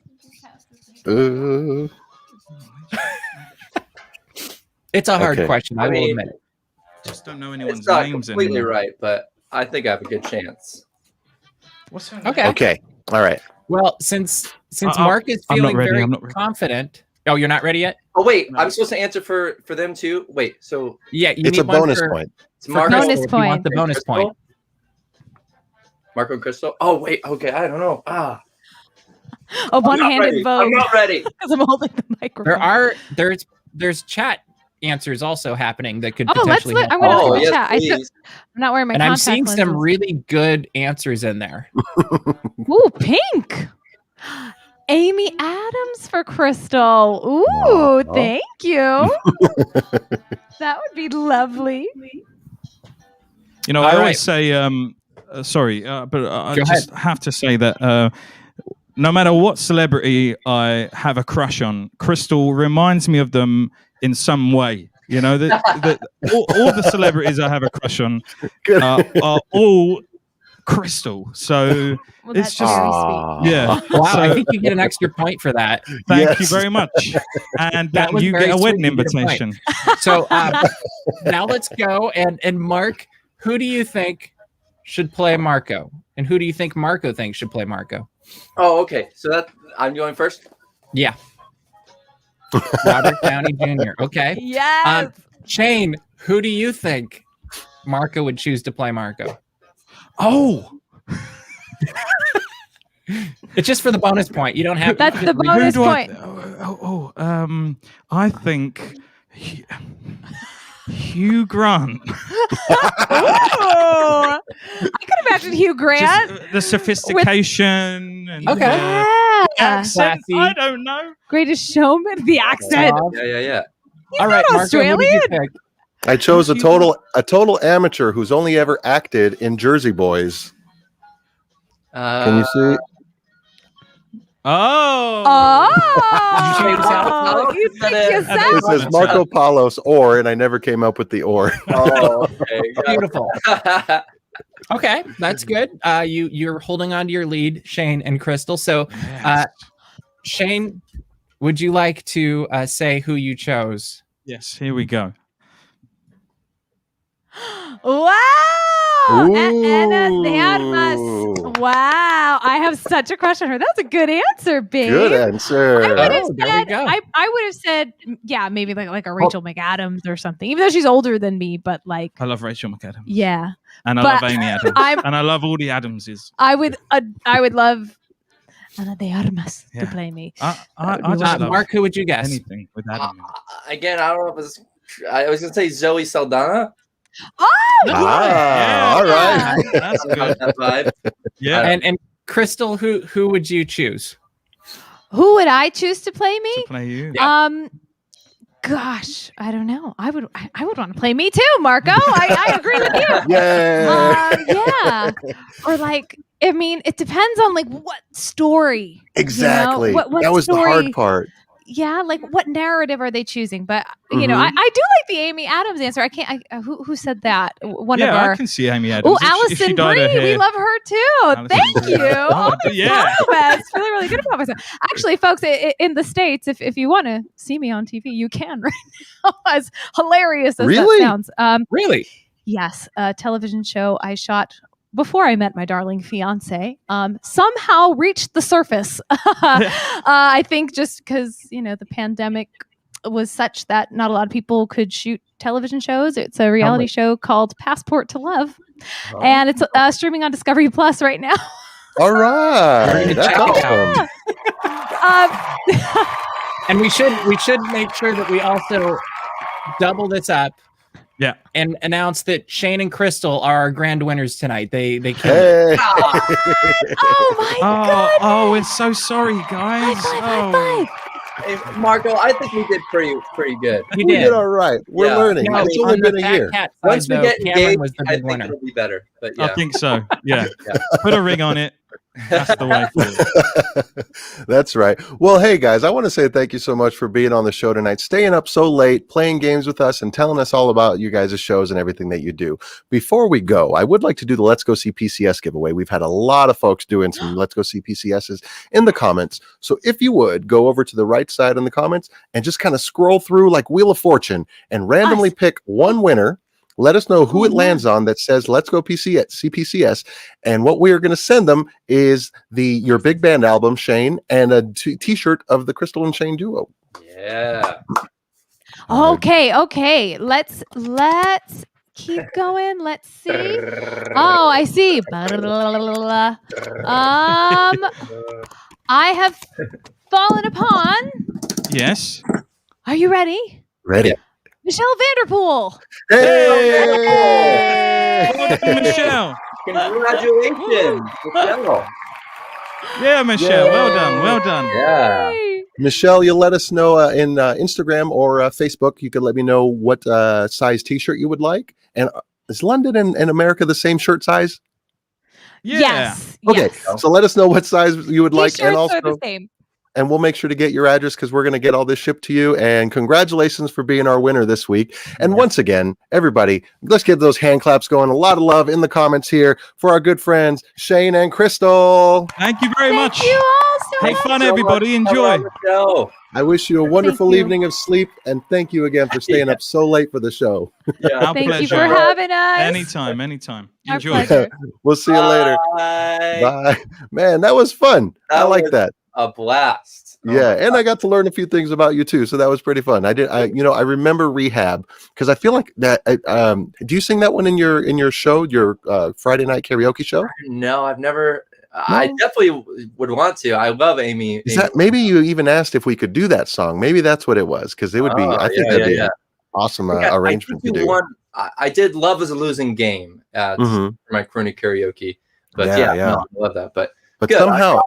It's a hard Okay. question, I will mean, admit it. Just don't know anyone's It's not names completely anymore. right, but I think I have a good chance. What's her Okay. name? Okay. All right. Well, since Uh-oh. Mark is I'm not feeling ready, very I'm not ready. confident. Oh, you're not ready yet? Oh wait, I'm supposed to answer for them too. Wait, so Yeah, you It's need a one bonus for- point. it's for Marco, Crystal Bonus if you want point. the bonus Crystal? point. Marco and Crystal. Oh wait, okay, I don't know. A I'm not one-handed ready. vote I'm not ready. because I'm holding the microphone. There's chat answers also happening that could Oh, let's potentially look. help I'm gonna out. Oh look at the yes, chat. please. I'm not wearing my And I'm contact seeing some lenses. really good answers in there. Ooh, pink. Amy Adams for Crystal. Ooh, Aw. thank you. That would be lovely. You know, All I right. always say, sorry, but I Go just have to say that no matter what celebrity I have a crush on, Crystal reminds me of them in some way. You know, all the celebrities I have a crush on Good. are all Crystal. So Well, it's that's just, very sweet. yeah. Wow, So- I think you get an extra point for that. Thank you Yes. very much. And That then was you very get a sweet. wedding You get a point. invitation. So now let's go. And Mark, who do you think should play Marco? And who do you think Marco thinks should play Marco? Oh, okay. So I'm going first. Yeah. Robert Downey Jr. Okay. Yes. Shane, who do you think Marco would choose to play Marco? Oh, It's just for the bonus point. You don't have That's to. the bonus who do point. I think Hugh Grant. Ooh. I could imagine Hugh Grant. Just, the sophistication and Okay. Yeah. accent. Classy. I don't know. Greatest Showman. The accent. Yeah. All right, not Marco, who did you Australian. pick? I chose a total amateur who's only ever acted in Jersey Boys. Can you see? Oh. Oh. You think It yourself. says Marco Palos or, and I never came up with the or. Oh, okay. Beautiful. Okay, that's good. You're holding on to your lead, Shane and Crystal. So, Shane, would you like to say who you chose? Yes, here we go. Wow. Anna de Ooh. Armas. Wow. I have such a crush on her. That's a good answer, babe. Good I answer. would have Oh, there we said, go. I would have said, yeah, maybe like a Rachel McAdams or something, even though she's older than me, but like, I love Rachel McAdams. yeah, And I But love Amy Adams. I'm- And I love all the Adamses. I would love Ana de Armas to Yeah. play me. I would be just love Mark, who would you guess? anything with Adam. Again, I don't know if it's. I was gonna say Zoe Saldana. Oh, Ah, all right. That's Got good. that vibe. Yeah. And Crystal, who would you choose? who would I choose to play To me? play you. Gosh, I don't know. I would want to play me too, Marco. I agree with you. Yay. Yeah. Or like, I mean, it depends on like what story. Exactly. What that was the story- hard part. Yeah, like what narrative are they choosing? But you know, I do like the Amy Adams answer. I can't. who said that? One of Yeah, our. I can see Amy Adams. Oh, If she Allison dyed her Brie, we hair- love her too. Alison Thank Brie. you. Oh, Yeah. It's really, really good about myself. Actually, folks, in the States, if you want to see me on TV, you can right now. As hilarious as Really? that sounds. Really? Yes, a television show I shot before I met my darling fiance, somehow reached the surface. I think just because, the pandemic was such that not a lot of people could shoot television shows. It's a reality show called Passport to Love, and it's streaming on Discovery Plus right now. All right, that's awesome. And we should make sure that we also double this up. Yeah. And announce that Shane and Crystal are our grand winners tonight. They killed Hey. it. Oh my god! Oh, we're so sorry, guys. High five. Hey, Marco, I think we did pretty good. We We did. did all right. We're Yeah. learning. No, It's on only the been a Fat year. Cat side, Once we though, get Cameron engaged, was the I big think winner. it'll be better. But I yeah. think so. Yeah. Yeah. Put a ring on it. That's the way forward. That's right. Well, hey guys, I want to say thank you so much for being on the show tonight, staying up so late, playing games with us, and telling us all about you guys' shows and everything that you do. Before we go, I would like to do the Let's Go See PCS giveaway. We've had a lot of folks doing some Let's Go See PCSs in the comments. So if you would go over to the right side in the comments and just kind of scroll through like Wheel of Fortune and randomly pick one winner. Let us know who it lands on that says "Let's Go CPCS," and what we are going to send them is your big band album, Shane, and a T-shirt of the Crystal and Shane duo. Yeah. Okay. Let's keep going. Let's see. Oh, I see. I have fallen upon. Yes. Are you ready? Ready? Yeah. Michelle Vanderpool. Hey! Well done, Michelle. Congratulations, Michelle. Yeah, Michelle. Well done. Well done. Yeah. Yay. Michelle, you'll let us know in Instagram or Facebook. You can let me know what size T-shirt you would like. And is London and America the same shirt size? Yeah. Yes. Okay, Yes. so let us know what size you would like, and T-shirts also are the same. and we'll make sure to get your address because we're going to get all this shipped to you. And congratulations for being our winner this week. And once again, everybody, let's get those hand claps going. A lot of love in the comments here for our good friends Shane and Crystal. Thank you very much. Thank you all so Have much. fun, everybody. Enjoy. Michelle. I wish you a wonderful you. evening of sleep, and thank you again for staying up so late for the show. Yeah. Our Thank you pleasure. for having us. Anytime. Our Enjoy. pleasure. We'll see you later. Bye. Bye. Man, that was fun. I That like was that. A blast. Oh Yeah, my and I got to learn a few things about you too, so that was pretty fun. I remember Rehab because I feel like that. Do you sing that one in your show, your Friday night karaoke show? No, I've never. I definitely would want to. I love Amy. Is that maybe you even asked if we could do that song? Maybe that's what it was because it would be. I think that'd be an awesome arrangement to do. I did Love Is a Losing Game at my crooner karaoke, but no, I love that. But good. Somehow.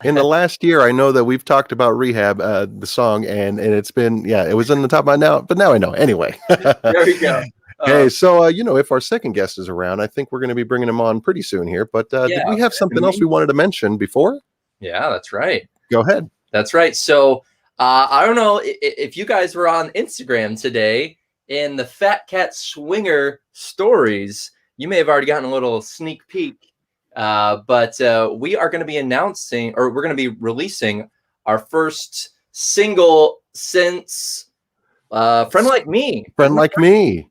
In the last year, I know that we've talked about Rehab, the song, and it's been, it was in the top of my now, but now I know. Anyway. There we go. Hey, so, if our second guest is around, I think we're going to be bringing him on pretty soon here. But did we have something else we wanted to mention before? Yeah, that's right. Go ahead. That's right. So I don't know if you guys were on Instagram today in the Fat Cat Swinger stories. You may have already gotten a little sneak peek. But we are going to be announcing, or we're going to be releasing our first single since Friend Like Me. Friend Like Me.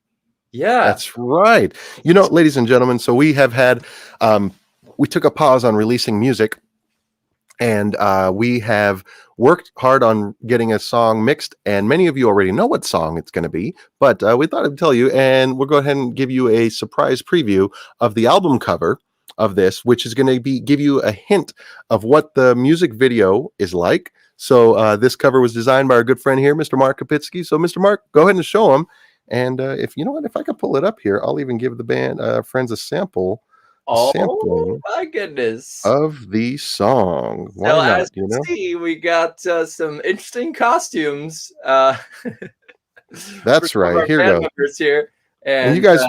Yeah. That's right. Ladies and gentlemen, so we have had, we took a pause on releasing music, and we have worked hard on getting a song mixed, and many of you already know what song it's going to be, but we thought I'd tell you, and we'll go ahead and give you a surprise preview of the album cover of this, which is going to give you a hint of what the music video is like. So this cover was designed by our good friend here, Mr. Mark Kapitsky. So Mr. Mark, go ahead and show him. And if I could pull it up here, I'll even give the band friends a sample. Oh my goodness! Of the song. Why so not, as you see, we got some interesting costumes. That's right. Here we go. Here, and you guys.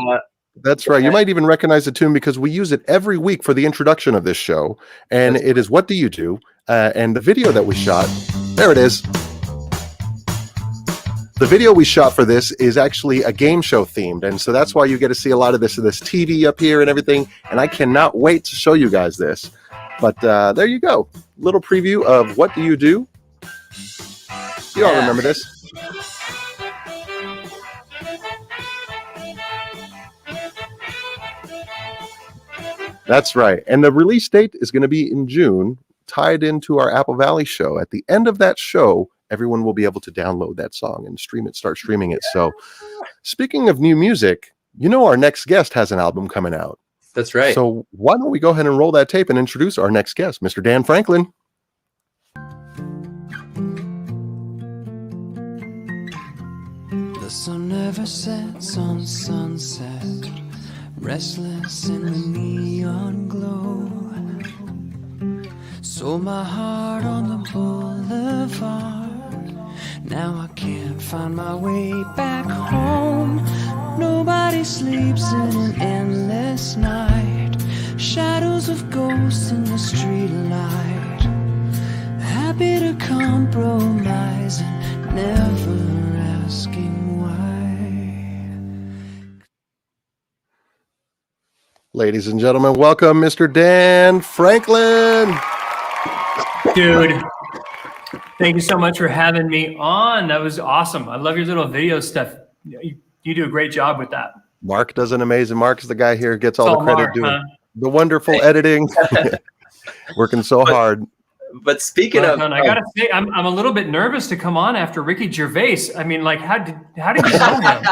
That's right. You might even recognize the tune because we use it every week for the introduction of this show. And it is What Do You Do? And the video that we shot, there it is. The video we shot for this is actually a game show themed. And so that's why you get to see a lot of this TV up here and everything. And I cannot wait to show you guys this. But there you go. Little preview of What Do You Do? You all remember this. That's right. And the release date is going to be in June, tied into our Apple Valley show. At the end of that show, everyone will be able to download that song and start streaming it. So speaking of new music, our next guest has an album coming out. That's right. So why don't we go ahead and roll that tape and introduce our next guest, Mr. Dan Franklin. The sun never sets on sunset, restless in the neon glow. Sold my heart on the boulevard. Now I can't find my way back home. Nobody sleeps in an endless night. Shadows of ghosts in the street light. Happy to compromise and never asking why. Ladies and gentlemen, welcome Mr. Dan Franklin. Dude, thank you so much for having me on. That was awesome. I love your little video stuff. You do a great job with that. Mark does an amazing. Mark's the guy here, gets all the credit, Mark, doing the wonderful editing. Working so hard. But speaking of, I gotta say, I'm a little bit nervous to come on after Ricky Gervais. I mean, like, how did you know him?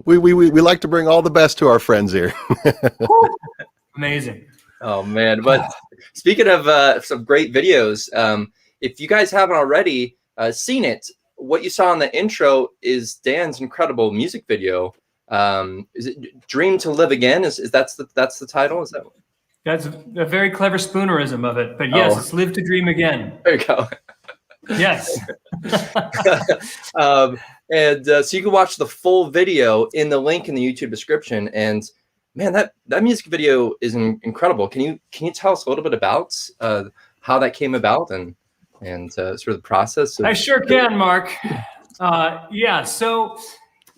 we like to bring all the best to our friends here. Amazing. Oh man! But speaking of some great videos, if you guys haven't already seen it, what you saw in the intro is Dan's incredible music video. Is it "Dream to Live Again"? Is that's the title? Is that? That's a very clever spoonerism of it, but yes, it's "Live to Dream Again." There you go. Yes. So you can watch the full video in the link in the YouTube description. And man, that music video is incredible. Can you tell us a little bit about how that came about and sort of the process? I sure can, Mark. Yeah. So,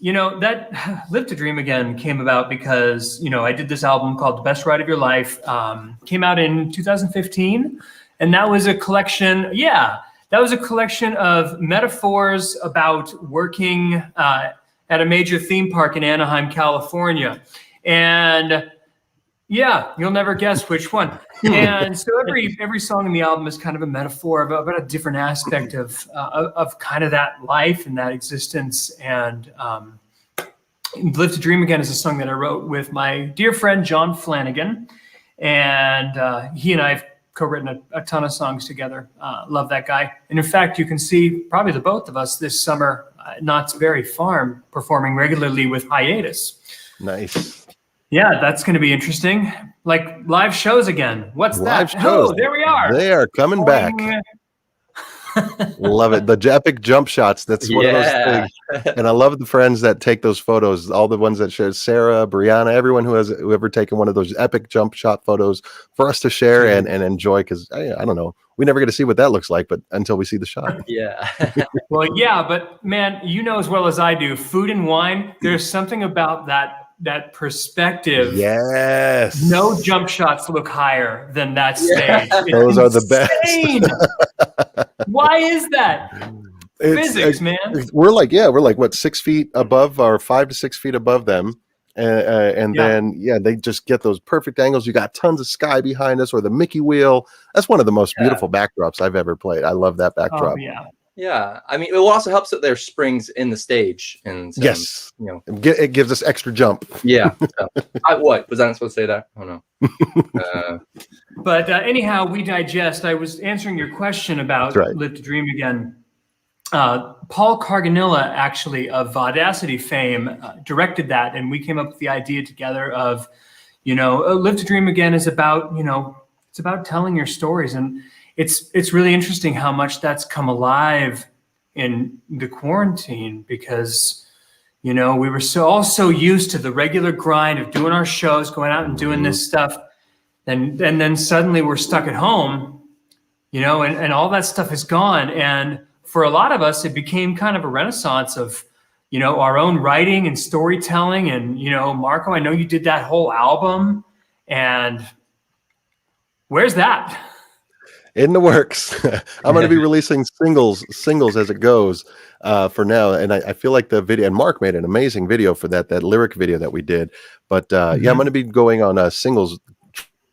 that "Live to Dream Again" came about because, I did this album called "The Best Ride of Your Life." Came out in 2015. And that was a collection. Yeah. That was a collection of metaphors about working at a major theme park in Anaheim, California. And yeah, you'll never guess which one. And so every song in the album is kind of a metaphor about a different aspect of kind of that life and that existence. And "Live to Dream Again" is a song that I wrote with my dear friend John Flanagan. And he and I have co-written a ton of songs together. Love that guy. And in fact, you can see probably the both of us this summer at Knott's Berry Farm performing regularly with Hiatus. Nice. Yeah, that's going to be interesting. Like live shows again. What's live that? shows. Oh, there we are. They are coming back. Love it. The epic jump shots. That's one of those things. And I love the friends that take those photos. All the ones that share, Sarah, Brianna, everyone who has ever taken one of those epic jump shot photos for us to share and enjoy. Because I don't know, we never get to see what that looks like, but until we see the shot. Yeah. Well, yeah, but man, as well as I do, food and wine. There's something about that perspective. Yes. No jump shots look higher than that stage. Those are the best. Why is that? Physics, man. We're like what, 6 feet above or 5 to 6 feet above them. And then they just get those perfect angles. You got tons of sky behind us, or the Mickey wheel. That's one of the most beautiful backdrops I've ever played. I love that backdrop. Oh, yeah. Yeah, I mean, it also helps that there's springs in the stage, and yes, it gives us extra jump. Yeah. What was I not supposed to say that? Oh no. But anyhow, we digest. I was answering your question about "Live to Dream Again." Paul Carganilla, actually of Audacity fame, directed that, and we came up with the idea together of, "Live to Dream Again" is about, it's about telling your stories. And it's really interesting how much that's come alive in the quarantine, because, we were so used to the regular grind of doing our shows, going out and doing this stuff. And then suddenly we're stuck at home, and all that stuff is gone. And for a lot of us, it became kind of a renaissance of, our own writing and storytelling. And, Marco, I know you did that whole album, and where's that? in the works. I'm going to be releasing singles as it goes for now. And I feel like the video, and Mark made an amazing video for that lyric video that we did. But yeah, I'm going to be going on a singles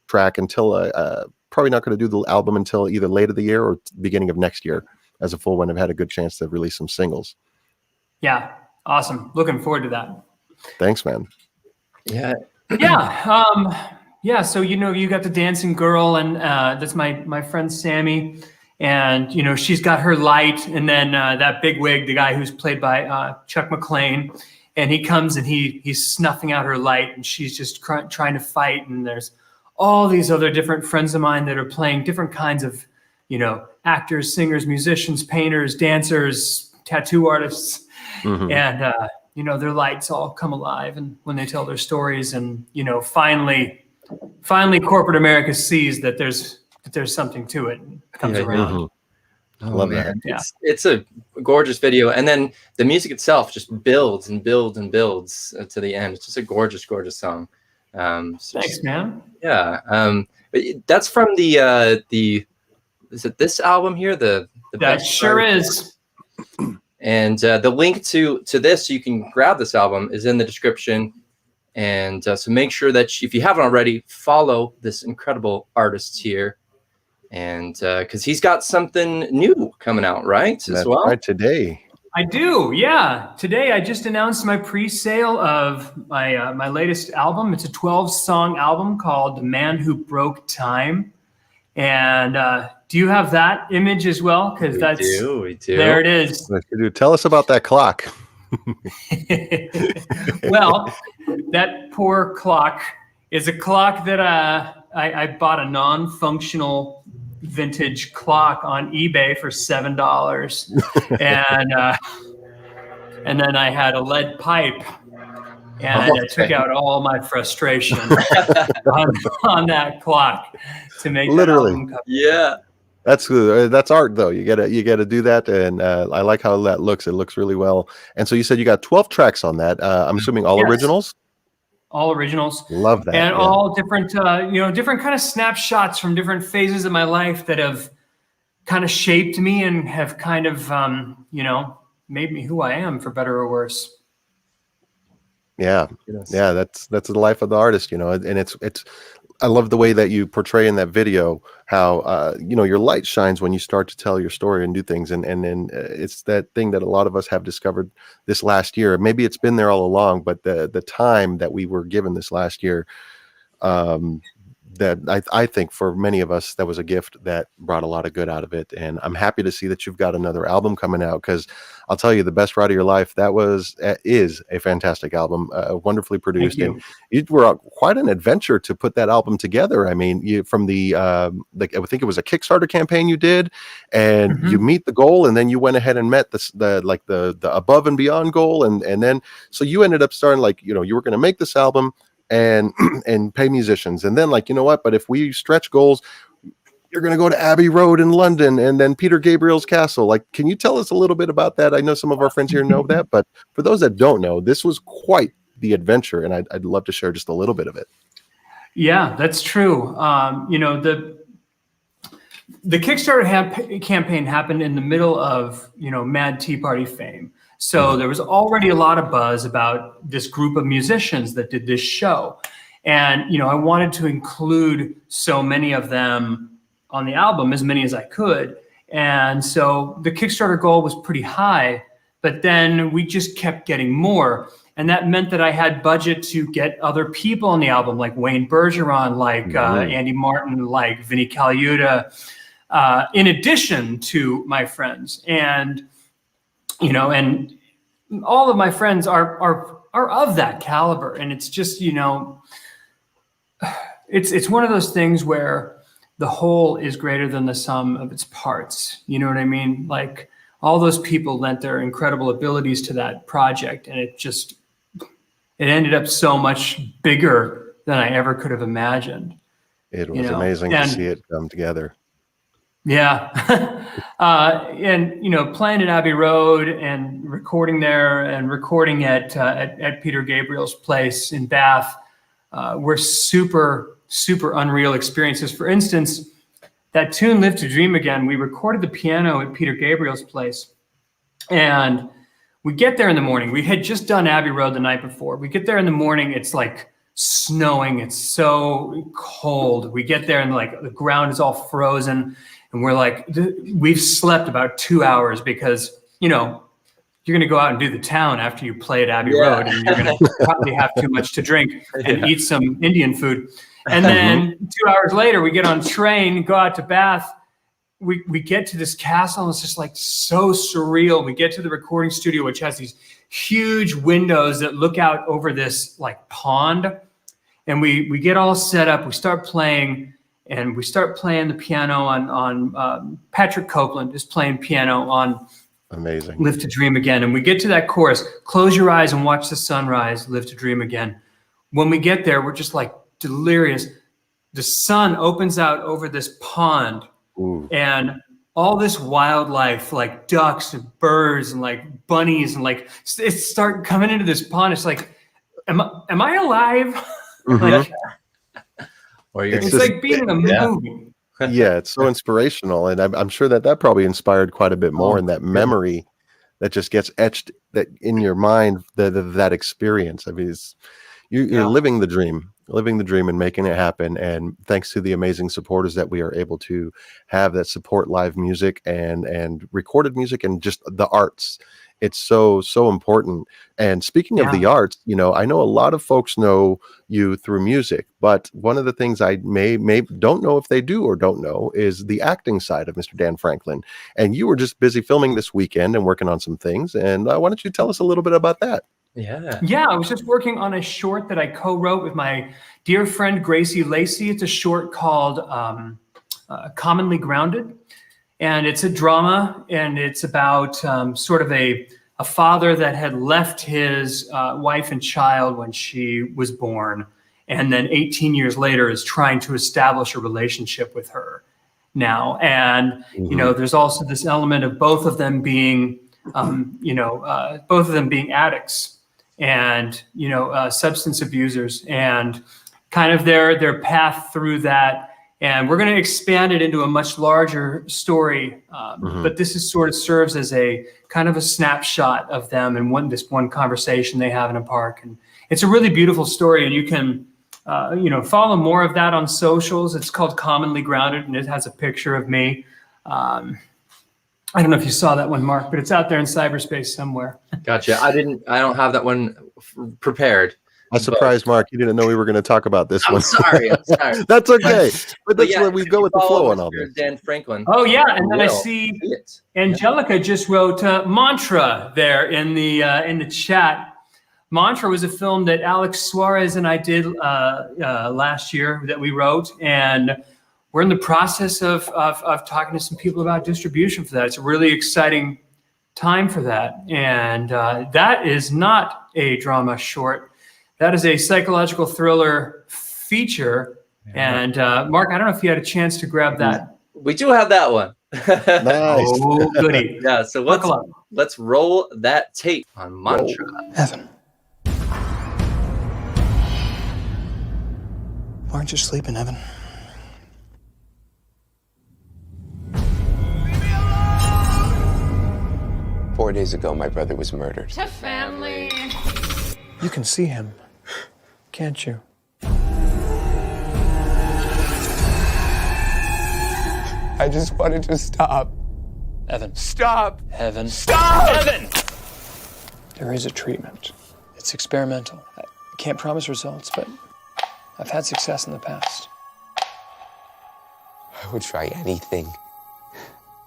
track until probably not going to do the album until either late of the year or beginning of next year as a full one. I've had a good chance to release some singles. Yeah. Awesome. Looking forward to that. Thanks, man. Yeah. Yeah. So, you got the dancing girl, and that's my friend Sammy. And, she's got her light. And then that big wig, the guy who's played by Chuck McLean, and he comes and he's snuffing out her light, and she's just trying to fight. And there's all these other different friends of mine that are playing different kinds of, actors, singers, musicians, painters, dancers, tattoo artists. And, their lights all come alive, and when they tell their stories, and, finally corporate America sees that there's something to it and comes around. I love that. Yeah. It's a gorgeous video. And then the music itself just builds and builds and builds to the end. It's just a gorgeous, gorgeous song. Thanks, man. Yeah. But that's from the is it this album here? The that sure is. And the link to this, so you can grab this album, is in the description. And so make sure that if you haven't already, follow this incredible artist here. And because he's got something new coming out, right? That's right, today. I do, yeah. Today I just announced my pre-sale of my latest album. It's a 12-song album called "The Man Who Broke Time." And do you have that image as well? Because we do. There it is. Tell us about that clock. Well, that poor clock is a clock that I bought, a non-functional vintage clock on eBay for $7, and then I had a lead pipe, and I took out all my frustration on that clock to make literally. That album cover. Yeah. That's art, though. You gotta do that, and I like how that looks. It looks really well. And so you said you got 12 tracks on that. I'm assuming all originals. All originals. Love that. And all different, different kind of snapshots from different phases of my life that have kind of shaped me and have kind of, made me who I am, for better or worse. Yeah, yeah. That's the life of the artist, and it's. I love the way that you portray in that video how your light shines when you start to tell your story and do things, and then it's that thing that a lot of us have discovered this last year. Maybe it's been there all along, but the time that we were given this last year, that I think for many of us, that was a gift that brought a lot of good out of it. And I'm happy to see that you've got another album coming out, because I'll tell you, The Best Ride of Your Life, is a fantastic album, wonderfully produced. And it were quite an adventure to put that album together. I mean, I think it was a Kickstarter campaign you did, and you meet the goal, and then you went ahead and met the above and beyond goal. And then, so you ended up starting, you were going to make this album and pay musicians, and then but if we stretch goals, you're going to go to Abbey Road in London, and then Peter Gabriel's Castle. Can you tell us a little bit about that? I know some of our friends here know that, but for those that don't know, this was quite the adventure, and I'd love to share just a little bit of it. Yeah, that's true. The Kickstarter campaign happened in the middle of Mad Tea Party fame. So there was already a lot of buzz about this group of musicians that did this show. And, I wanted to include so many of them on the album, as many as I could. And so the Kickstarter goal was pretty high, but then we just kept getting more. And that meant that I had budget to get other people on the album, like Wayne Bergeron, like Andy Martin, like Vinnie Colaiuta, in addition to my friends. And and all of my friends are of that caliber. And it's just, it's one of those things where the whole is greater than the sum of its parts. You know what I mean? Like, all those people lent their incredible abilities to that project, and it ended up so much bigger than I ever could have imagined. It was amazing to see it come together. Yeah. And, playing at Abbey Road and recording there and recording at Peter Gabriel's place in Bath were super, super unreal experiences. For instance, that tune, Live to Dream Again, we recorded the piano at Peter Gabriel's place. And we get there in the morning. We had just done Abbey Road the night before. We get there in the morning. It's like snowing. It's so cold. We get there and like the ground is all frozen. And we're like, we've slept about 2 hours because, you know, you're going to go out and do the town after you play at Abbey Road, and you're going to probably have too much to drink and eat some Indian food. And then 2 hours later, we get on train, go out to Bath. We get to this castle, and it's just like so surreal. We get to the recording studio, which has these huge windows that look out over this like pond. And we get all set up. We start playing, and we start playing the piano on Patrick Copeland is playing piano on Amazing. Live to Dream Again. And we get to that chorus, close your eyes and watch the sunrise, live to dream again. When we get there, we're just like delirious. The sun opens out over this pond. Ooh. And all this wildlife, like ducks and birds and like bunnies, and like it start coming into this pond. It's like, am I alive? Like, Or you're it's just- like being in a movie. Yeah, it's so inspirational, and I'm sure that probably inspired quite a bit more, and that memory that just gets etched that in your mind, that experience. I mean, you're living the dream and making it happen. And thanks to the amazing supporters that we are able to have that support live music and recorded music and just the arts. It's so important. And speaking of the arts, you know, I know a lot of folks know you through music, but one of the things I may don't know if they do or don't know is the acting side of Mr. Dan Franklin. And you were just busy filming this weekend and working on some things. And why don't you tell us a little bit about that? Yeah, I was just working on a short that I co-wrote with my dear friend Gracie Lacey. It's a short called Commonly Grounded. And it's a drama, and it's about sort of a father that had left his wife and child when she was born, and then 18 years later is trying to establish a relationship with her now. And, you know, there's also this element of both of them being, both of them being addicts and, substance abusers, and kind of their path through that. And we're going to expand it into a much larger story. But this is sort of serves as a kind of a snapshot of them and this one conversation they have in a park. And it's a really beautiful story. And you can, follow more of that on socials. It's called Commonly Grounded, and it has a picture of me. I don't know if you saw that one, Mark, but it's out there in cyberspace somewhere. Gotcha. I don't have that one prepared. I surprised Mark. You didn't know we were going to talk about this one. I'm sorry. That's okay. But that's yeah, where we go with the flow on all this. Dan Franklin. Oh yeah, and then I see Angelica just wrote Mantra there in the chat. Mantra was a film that Alex Suarez and I did last year that we wrote, and we're in the process of talking to some people about distribution for that. It's a really exciting time for that, and that is not a drama short. That is a psychological thriller feature. And Mark, I don't know if you had a chance to grab that. We do have that one. Nice. Oh, goody. Yeah, so let's roll that tape on Mantra. Evan. Why aren't you sleeping, Evan? alone! 4 days ago, my brother was murdered. To family. You can see him, can't you? I just wanted to stop. Evan. Stop! Evan. Stop! Evan! There is a treatment. It's experimental. I can't promise results, but I've had success in the past. I would try anything.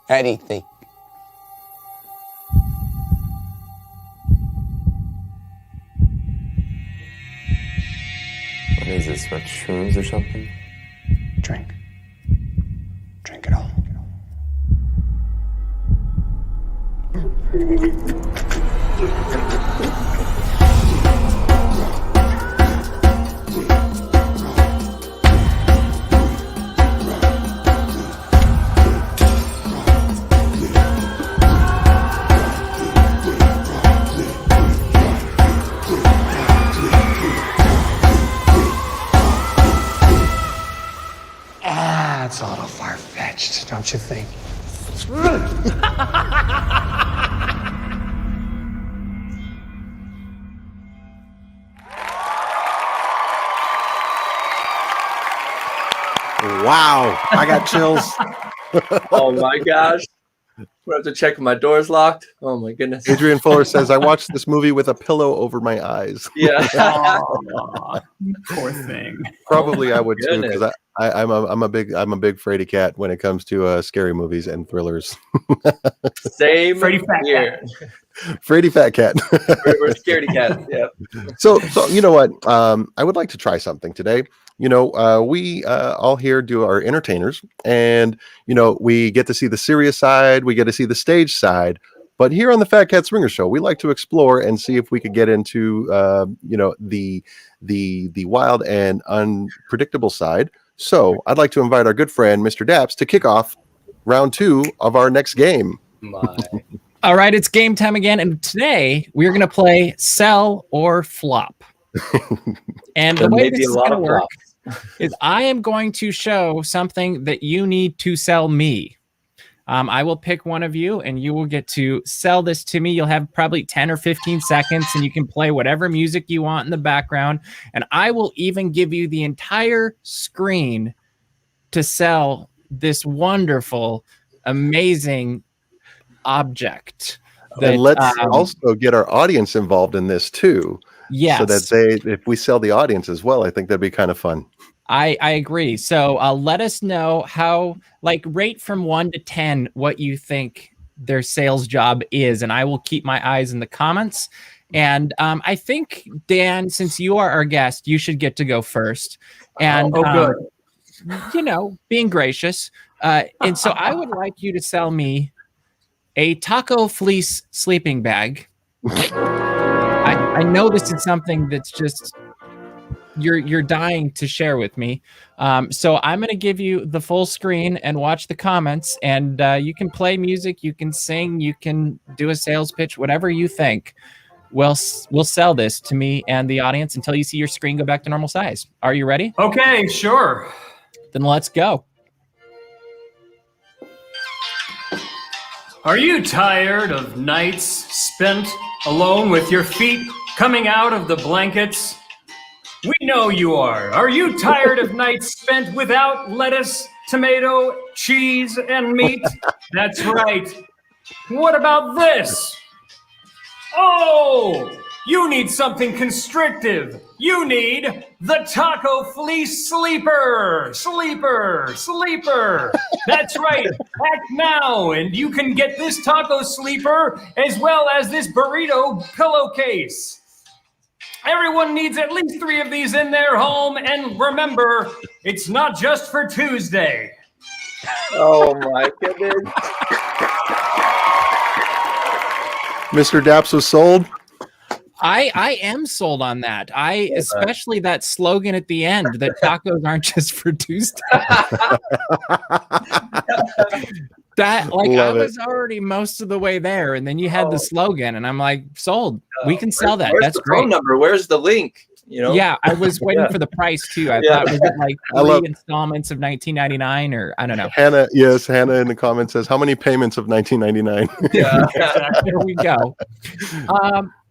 Anything. What is this, what, shrooms or something? Drink. Drink it all. Ah, it's a little far-fetched. stretched, don't you think? Wow, I got chills. Oh my gosh. I have to check if my door's locked. Oh my goodness. Adrian Fuller says, I watched this movie with a pillow over my eyes. Yeah. Aw, poor thing. Probably I would too, goodness. because I'm a big fraidy cat when it comes to scary movies and thrillers. Same Fraidy fat here. Fraidy fat cat. We're scaredy cat. Yeah. So you know what? I would like to try something today. You know, we all here do our entertainers, and you know, we get to see the serious side, we get to see the stage side. But here on the Fat Cat Swinger Show, we like to explore and see if we could get into you know, the wild and unpredictable side. So I'd like to invite our good friend Mr. Dapps to kick off round 2 of our next game. My. All right, it's game time again, and today we're going to play Sell or Flop. And the way this is going to work is I am going to show something that you need to sell me. I will pick one of you, and you will get to sell this to me. You'll have probably 10 or 15 seconds, and you can play whatever music you want in the background. And I will even give you the entire screen to sell this wonderful, amazing object. And let's also get our audience involved in this too. Yes. So that if we sell the audience as well, I think that'd be kind of fun. I agree. So let us know how, like, rate from 1 to 10 what you think their sales job is, and I will keep my eyes in the comments. And I think, Dan, since you are our guest, you should get to go first. And good. You know, being gracious. And so I would like you to sell me a taco fleece sleeping bag. I know this is something that's just you're dying to share with me. So I'm going to give you the full screen and watch the comments, and you can play music, you can sing, you can do a sales pitch, whatever you think. We'll sell this to me and the audience until you see your screen go back to normal size. Are you ready? Okay, sure. Then let's go. Are you tired of nights spent alone with your feet coming out of the blankets? We know you are. Are you tired of nights spent without lettuce, tomato, cheese, and meat? That's right. What about this? Oh, you need something constrictive. You need the Taco Fleece Sleeper. Sleeper. That's right. Act now, and you can get this Taco Sleeper as well as this burrito pillowcase. Everyone needs at least 3 of these in their home, and remember, it's not just for Tuesday. Oh my goodness. Mr. Dapps was sold. I am sold on that. Especially that slogan at the end that tacos aren't just for Tuesday. That, like, Love I was already most of the way there, and then you had the slogan, and I'm like, sold. We can sell that. Where's That's the great. phone number? Where's the link? You know? Yeah, I was waiting for the price too. I thought, was it like 3 installments of $19.99, or I don't know. Hannah in the comments says, how many payments of $19.99? Yeah, there we go.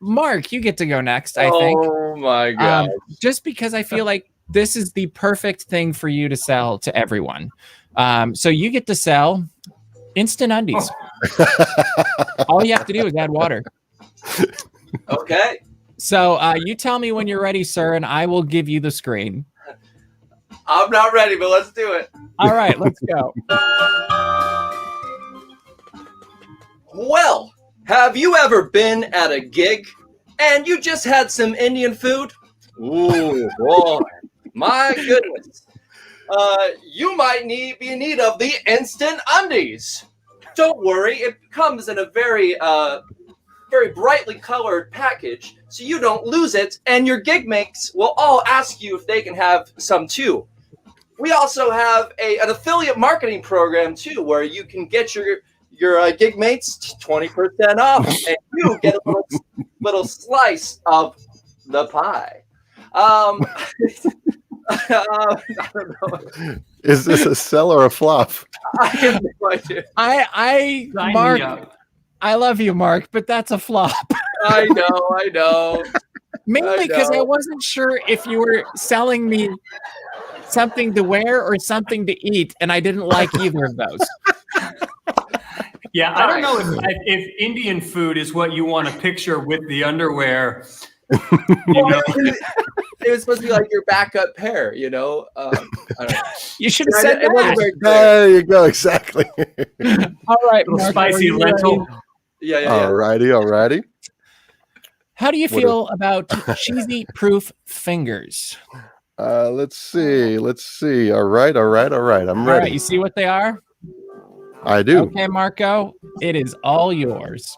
Mark, you get to go next, I think. Oh my god. Just because I feel like this is the perfect thing for you to sell to everyone. So you get to sell instant undies. All you have to do is add water. Okay. So you tell me when you're ready, sir, and I will give you the screen. I'm not ready, but let's do it. All right, let's go. Well, have you ever been at a gig and you just had some Indian food? Ooh, boy, my goodness. You might be in need of the instant undies. Don't worry, it comes in a very brightly colored package, so you don't lose it, and your gig mates will all ask you if they can have some too. We also have an affiliate marketing program too, where you can get your gig mates 20% off, and you get a little slice of the pie. I don't know. Is this a sell or a flop? I have no idea. Sign Mark, me up. I love you, Mark, but that's a flop. I know. Mainly because I know. wasn't sure if you were selling me something to wear or something to eat, and I didn't like either of those. Yeah, I don't know if Indian food is what you want to picture with the underwear. It was supposed to be like your backup pair, I don't know. You should have said It wasn't that. very clear. There you go. Exactly. All right, Little Mark, spicy are you lentil. ready? Yeah. Alrighty. How do you feel about cheesy-proof fingers? Let's see. All right. I'm All ready. right, you see what they are? I do. Okay, Marco, it is all yours.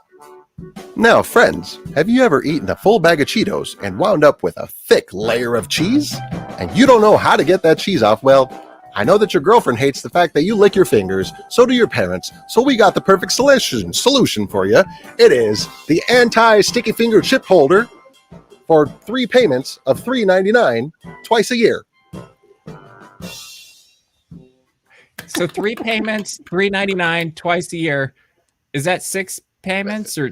Now, friends, have you ever eaten a full bag of Cheetos and wound up with a thick layer of cheese? And you don't know how to get that cheese off? Well, I know that your girlfriend hates the fact that you lick your fingers, so do your parents, so we got the perfect solution for you. It is the anti-sticky finger chip holder for 3 payments of $3.99 twice a year. So 3 payments, $3.99 twice a year. Is that 6 payments or?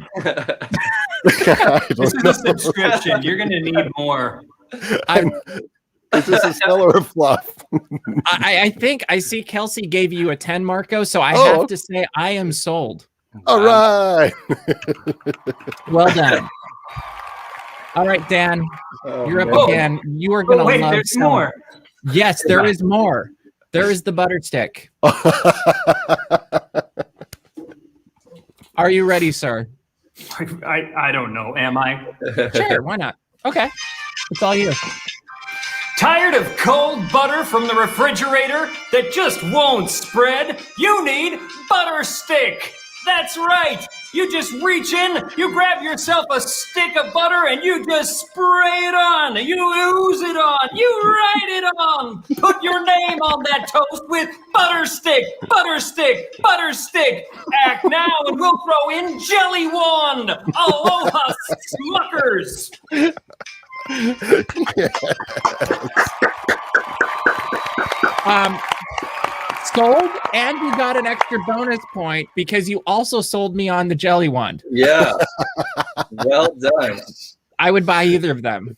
This is a subscription. You're going to need more. Is this a sell or a flop? I think I see Kelsey gave you a 10, Marco, so I have to say I am sold. All right. Well done. All right, Dan, you're up again. You are going to love there's some- more. Yes, there is more. There is the butter stick. Are you ready, sir? I don't know. Am I? Sure, why not? Okay. It's all you. Tired of cold butter from the refrigerator that just won't spread? You need butter stick. That's right. You just reach in, you grab yourself a stick of butter, and you just spray it on. You ooze it on. You write it on. Put your name on that toast with butter stick, butter stick, butter stick. Act now, and we'll throw in jelly wand. Aloha, Smuckers. Sold, and you got an extra bonus point because you also sold me on the jelly wand. Yeah. Well done. I would buy either of them.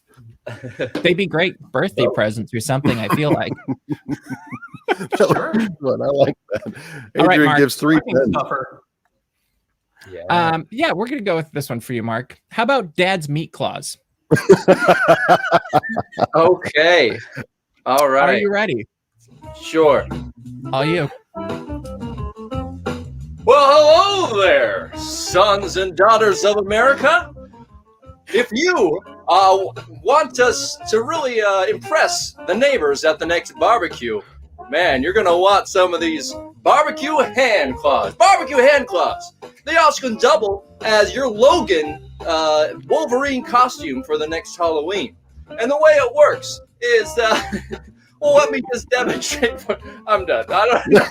They'd be great birthday presents or something, I feel like. Sure. I like that. All right, Adrian Mark. gives 3 pens. Yeah. We're going to go with this one for you, Mark. How about Dad's meat claws? Okay. All right. Are you ready? Sure. All you. Well, hello there, sons and daughters of America. If you want us to really impress the neighbors at the next barbecue, man, you're going to want some of these barbecue hand claws. Barbecue hand claws. They also can double as your Logan Wolverine costume for the next Halloween. And the way it works is, well, let me just demonstrate. I'm done. I don't know.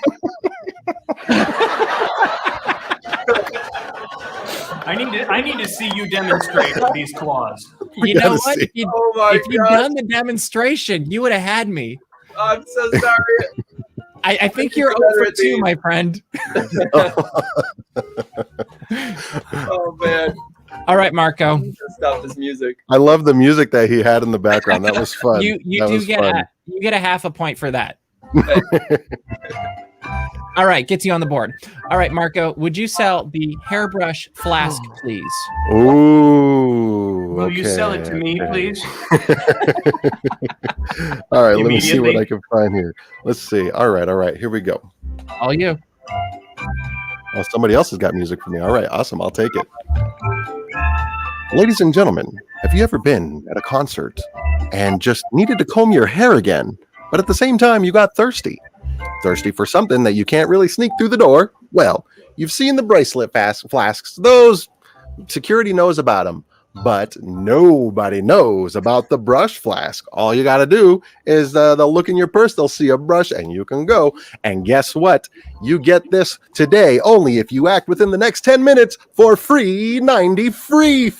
I need to see you demonstrate these claws. You know what? see. If you'd done the demonstration, you would have had me. I'm so sorry. I think you're over 2, my friend. Oh man. All right, Marco. Stop this music. I love the music that he had in the background. That was fun. You That do was get fun. you get a half a point for that. All right, gets you on the board. All right, Marco, would you sell the hairbrush flask, please? Ooh. Will you sell it to me, okay. please? All right, let me see what Immediately? I can find here. Let's see. All right. Here we go. All you. Oh, somebody else has got music for me. All right, awesome. I'll take it. Ladies and gentlemen, have you ever been at a concert and just needed to comb your hair again, but at the same time you got thirsty? Thirsty for something that you can't really sneak through the door? Well, you've seen the bracelet flasks. Those security knows about them. But nobody knows about the brush flask. All you got to do is they'll look in your purse, they'll see a brush, and you can go. And guess what? You get this today only if you act within the next 10 minutes for free 90. Free.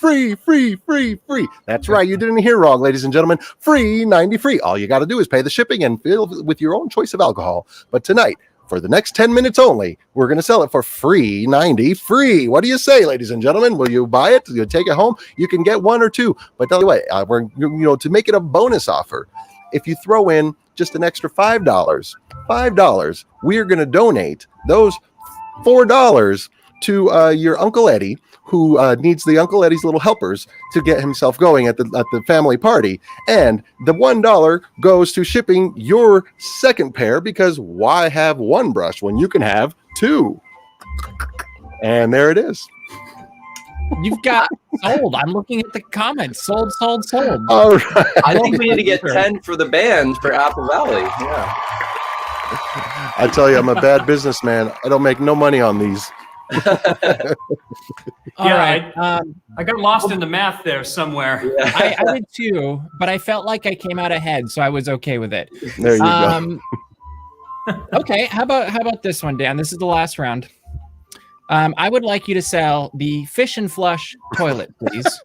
That's right. You didn't hear wrong, ladies and gentlemen. Free 90 free. All you got to do is pay the shipping and fill with your own choice of alcohol. But tonight, for the next 10 minutes only, we're going to sell it for free 90 free. What do you say, ladies and gentlemen? Will you buy it? You'll take it home? You can get one or two. But tell you what, we're to make it a bonus offer, if you throw in just an extra $5, we are going to donate those $4 to your Uncle Eddie, who needs the Uncle Eddie's little helpers to get himself going at the family party. And the $1 goes to shipping your second pair, because why have one brush when you can have two? And there it is. You've got sold. I'm looking at the comments. Sold. All right. I think we need to get 10 for the band for Apple Valley. Yeah. I tell you, I'm a bad businessman. I don't make no money on these. All right. I got lost in the math there somewhere. I did too, but I felt like I came out ahead, so I was okay with it. There you go. Okay, how about this one, Dan? This is the last round. I would like you to sell the Fish and Flush toilet, please.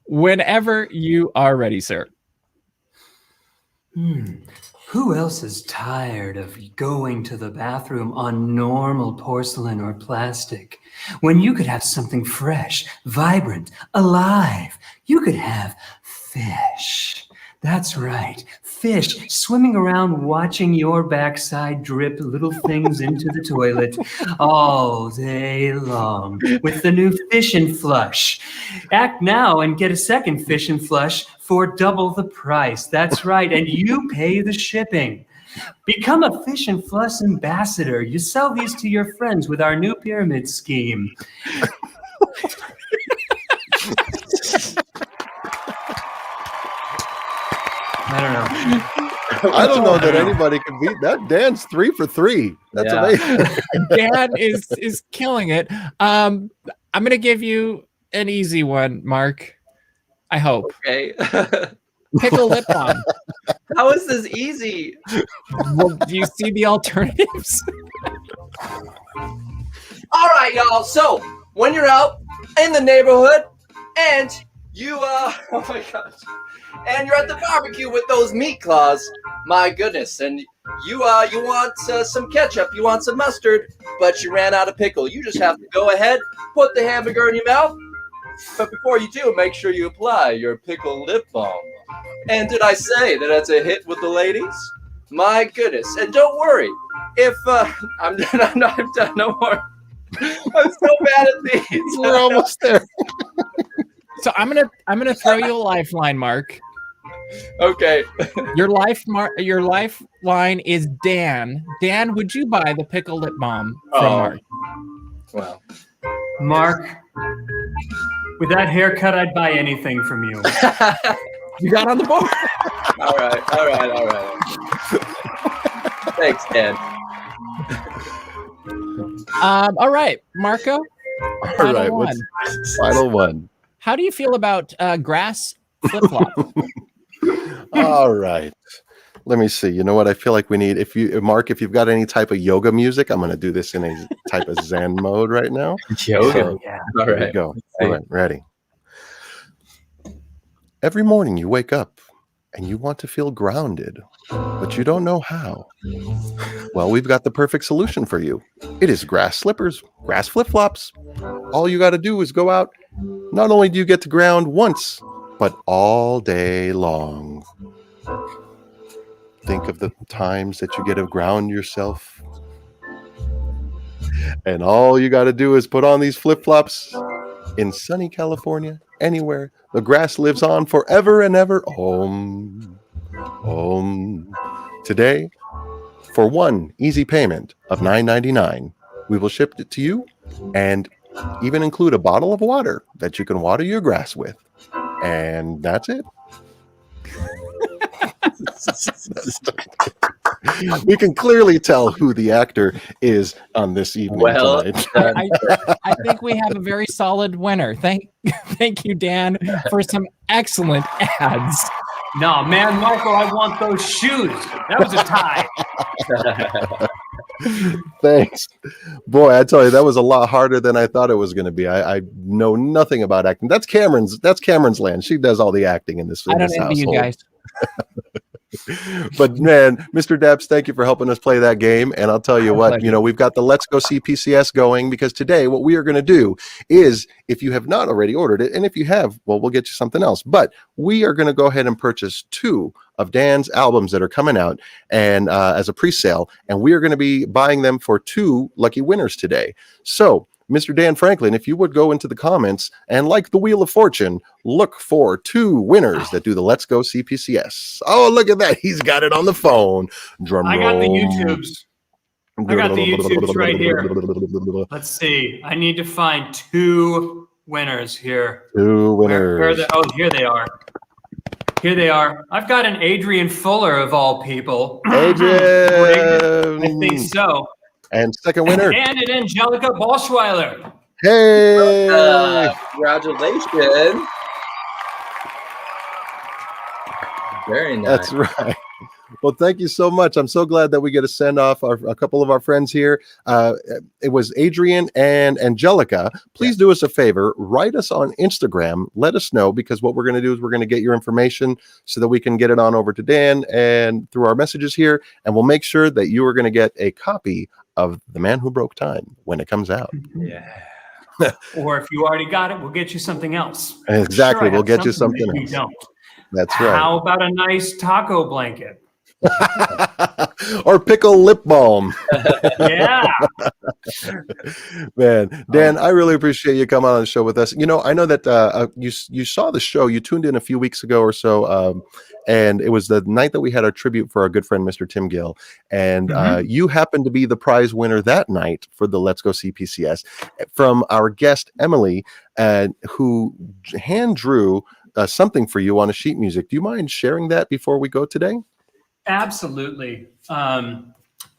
Whenever you are ready, sir. Who else is tired of going to the bathroom on normal porcelain or plastic when you could have something fresh, vibrant, alive? You could have fish. That's right. Fish swimming around watching your backside drip little things into the toilet all day long with the new Fish and Flush. Act now and get a second Fish and Flush for double the price. That's right. And you pay the shipping. Become a Fish and Flush ambassador. You sell these to your friends with our new pyramid scheme. I don't know. I don't know that anybody can beat that. Dan's 3 for 3. That's amazing. Dan is killing it. I'm gonna give you an easy one, Mark. I hope. Okay. Pickle lip balm. How is this easy? Well, do you see the alternatives? All right, y'all. So when you're out in the neighborhood and you oh my gosh, and you're at the barbecue with those meat claws, my goodness, and you want some ketchup, you want some mustard, but you ran out of pickle. You just have to go ahead, put the hamburger in your mouth, but before you do, make sure you apply your pickle lip balm. And did I say that that's a hit with the ladies? My goodness. And don't worry, if I'm done, no more. I'm so bad at these. We're almost there. So I'm gonna throw you a lifeline, Mark. Okay. Your lifeline is Dan. Dan, would you buy the pickle lip balm from Mark? Wow. Mark, with that haircut, I'd buy anything from you. You got on the board. All right. Thanks, Dan. All right, Marco. All right, what's final one? How do you feel about grass flip-flop? All right. Let me see. You know what? I feel like we need, Mark, if you've got any type of yoga music, I'm going to do this in a type of Zen mode right now. Yoga. So, Yeah. All right. Here we go. All right. Ready. Every morning you wake up and you want to feel grounded, but you don't know how. Well, we've got the perfect solution for you. It is grass slippers, grass flip-flops. All you got to do is go out. Not only do you get to ground once, but all day long. Think of the times that you get to ground yourself. And all you got to do is put on these flip-flops in sunny California, anywhere. The grass lives on forever and ever. Today, for one easy payment of $9.99, we will ship it to you and even include a bottle of water that you can water your grass with. And that's it. We can clearly tell who the actor is on this evening tonight. I think we have a very solid winner. Thank you, Dan, for some excellent ads. No, man, Michael, I want those shoes. That was a tie. Thanks. Boy, I tell you, that was a lot harder than I thought it was going to be. I know nothing about acting. That's Cameron's land. She does all the acting in this, I don't envy you guys. But man, Mr. Dapps, thank you for helping us play that game. And I'll tell you what, we've got the Let's Go See PCS going, because today what we are going to do is, if you have not already ordered it, and if you have, well, we'll get you something else. But we are going to go ahead and purchase 2 of Dan's albums that are coming out and as a pre-sale, and we are going to be buying them for 2 lucky winners today. So Mr. Dan Franklin, if you would go into the comments and, like the Wheel of Fortune, look for 2 winners that do the Let's Go See PCS. Oh, look at that. He's got it on the phone. Drum I roll. got the YouTubes. I got the YouTubes right here. Let's see. I need to find 2 winners here. 2 winners. Where are they? Oh, here they are. Here they are. I've got an Adrian Fuller, of all people. Adrian. I think so. And second winner. And an Angelica Bolschweiler. Hey! Congratulations. Very nice. That's right. Well, thank you so much. I'm so glad that we get to send off a couple of our friends here. It was Adrian and Angelica. Please do us a favor. Write us on Instagram. Let us know, because what we're going to do is we're going to get your information so that we can get it on over to Dan and through our messages here. And we'll make sure that you are going to get a copy of The Man Who Broke Time when it comes out. Yeah. Or if you already got it, we'll get you something else. Exactly. Sure, we'll get you something that else. You don't. That's right. How about a nice taco blanket? Or pickle lip balm. Yeah. Man, Dan, I really appreciate you coming on the show with us. I know that you saw the show. You tuned in a few weeks ago or so, and it was the night that we had our tribute for our good friend Mr. Tim Gill, and you happened to be the prize winner that night for the Let's Go See PCS from our guest Emily, who hand drew something for you on a sheet music. Do you mind sharing that before we go today? Absolutely. As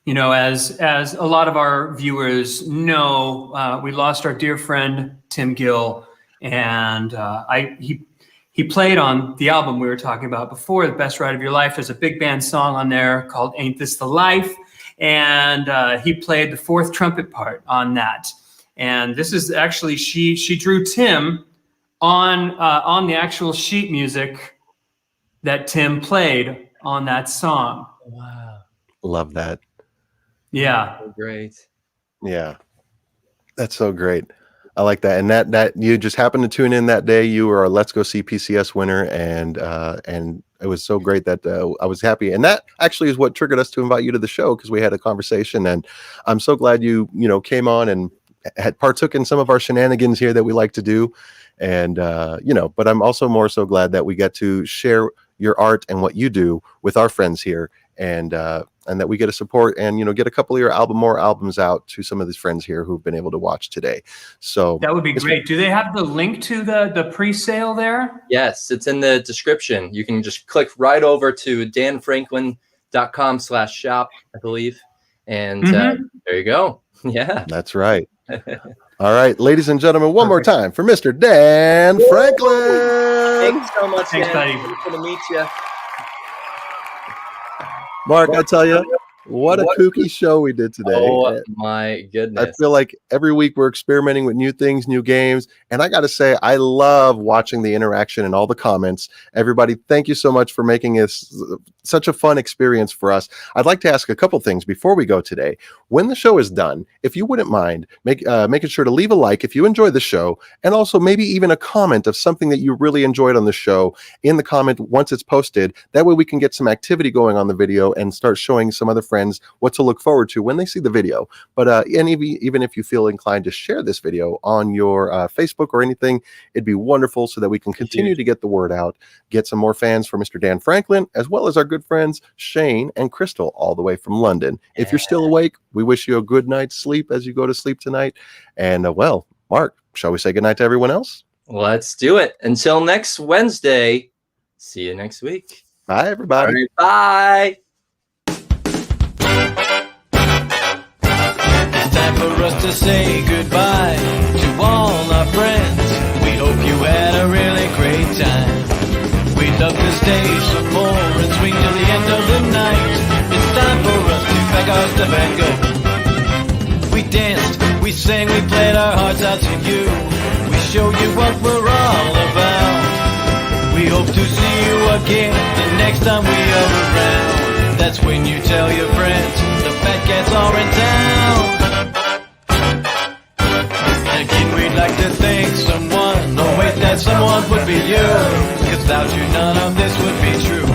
a lot of our viewers know, we lost our dear friend Tim Gill, and he played on the album we were talking about before, The Best Ride of Your Life. There's a big band song on there called Ain't This the Life, and he played the 4th trumpet part on that. And this is actually, she drew Tim on the actual sheet music that Tim played on that song. Wow. Love that. Yeah. So great. Yeah. That's so great. I like that. And that you just happened to tune in that day. You were a Let's Go See PCS winner, and it was so great that I was happy. And that actually is what triggered us to invite you to the show, because we had a conversation, and I'm so glad you came on and had partook in some of our shenanigans here that we like to do. And but I'm also more so glad that we get to share your art and what you do with our friends here, and that we get to support and get a couple of your more albums out to some of these friends here who've been able to watch today. So that would be great. Do they have the link to the pre-sale there? Yes, it's in the description. You can just click right over to danfranklin.com/shop, I believe, and there you go. Yeah, that's right. All right, ladies and gentlemen, one more time for Mr. Dan Franklin. Thanks so much, Thanks, Dan. buddy. Good to meet you. Mark, I tell you, what a kooky show we did today. Oh my goodness. I feel like every week we're experimenting with new things, new games. And I got to say, I love watching the interaction and all the comments. Everybody, thank you so much for making this such a fun experience for us. I'd like to ask a couple things before we go today. When the show is done, if you wouldn't mind making sure to leave a like if you enjoy the show, and also maybe even a comment of something that you really enjoyed on the show in the comment once it's posted. That way we can get some activity going on the video and start showing some other friends what to look forward to when they see the video. But even if you feel inclined to share this video on your Facebook or anything, it'd be wonderful so that we can continue to get the word out, get some more fans for Mr. Dan Franklin, as well as our good friends Shane and Crystal all the way from London. Yeah. If you're still awake, we wish you a good night's sleep as you go to sleep tonight. And well, Mark, shall we say goodnight to everyone else? Let's do it. Until next Wednesday. See you next week. Bye, everybody. Right, bye. for us to say goodbye to all our friends. We hope you had a really great time. We'd love to stay some more and swing till the end of the night. It's time for us to pack our stuff and go. We danced, we sang, we played our hearts out to you. We showed you what we're all about. We hope to see you again the next time we are around. That's when you tell your friends the Fat Cats are in town. Again, we'd like to thank someone. Oh wait, that someone would be you. Cause without you, none of this would be true.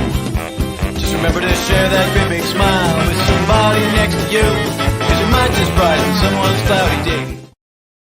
Just remember to share that big, big smile with somebody next to you. Cause you might just brighten someone's cloudy day.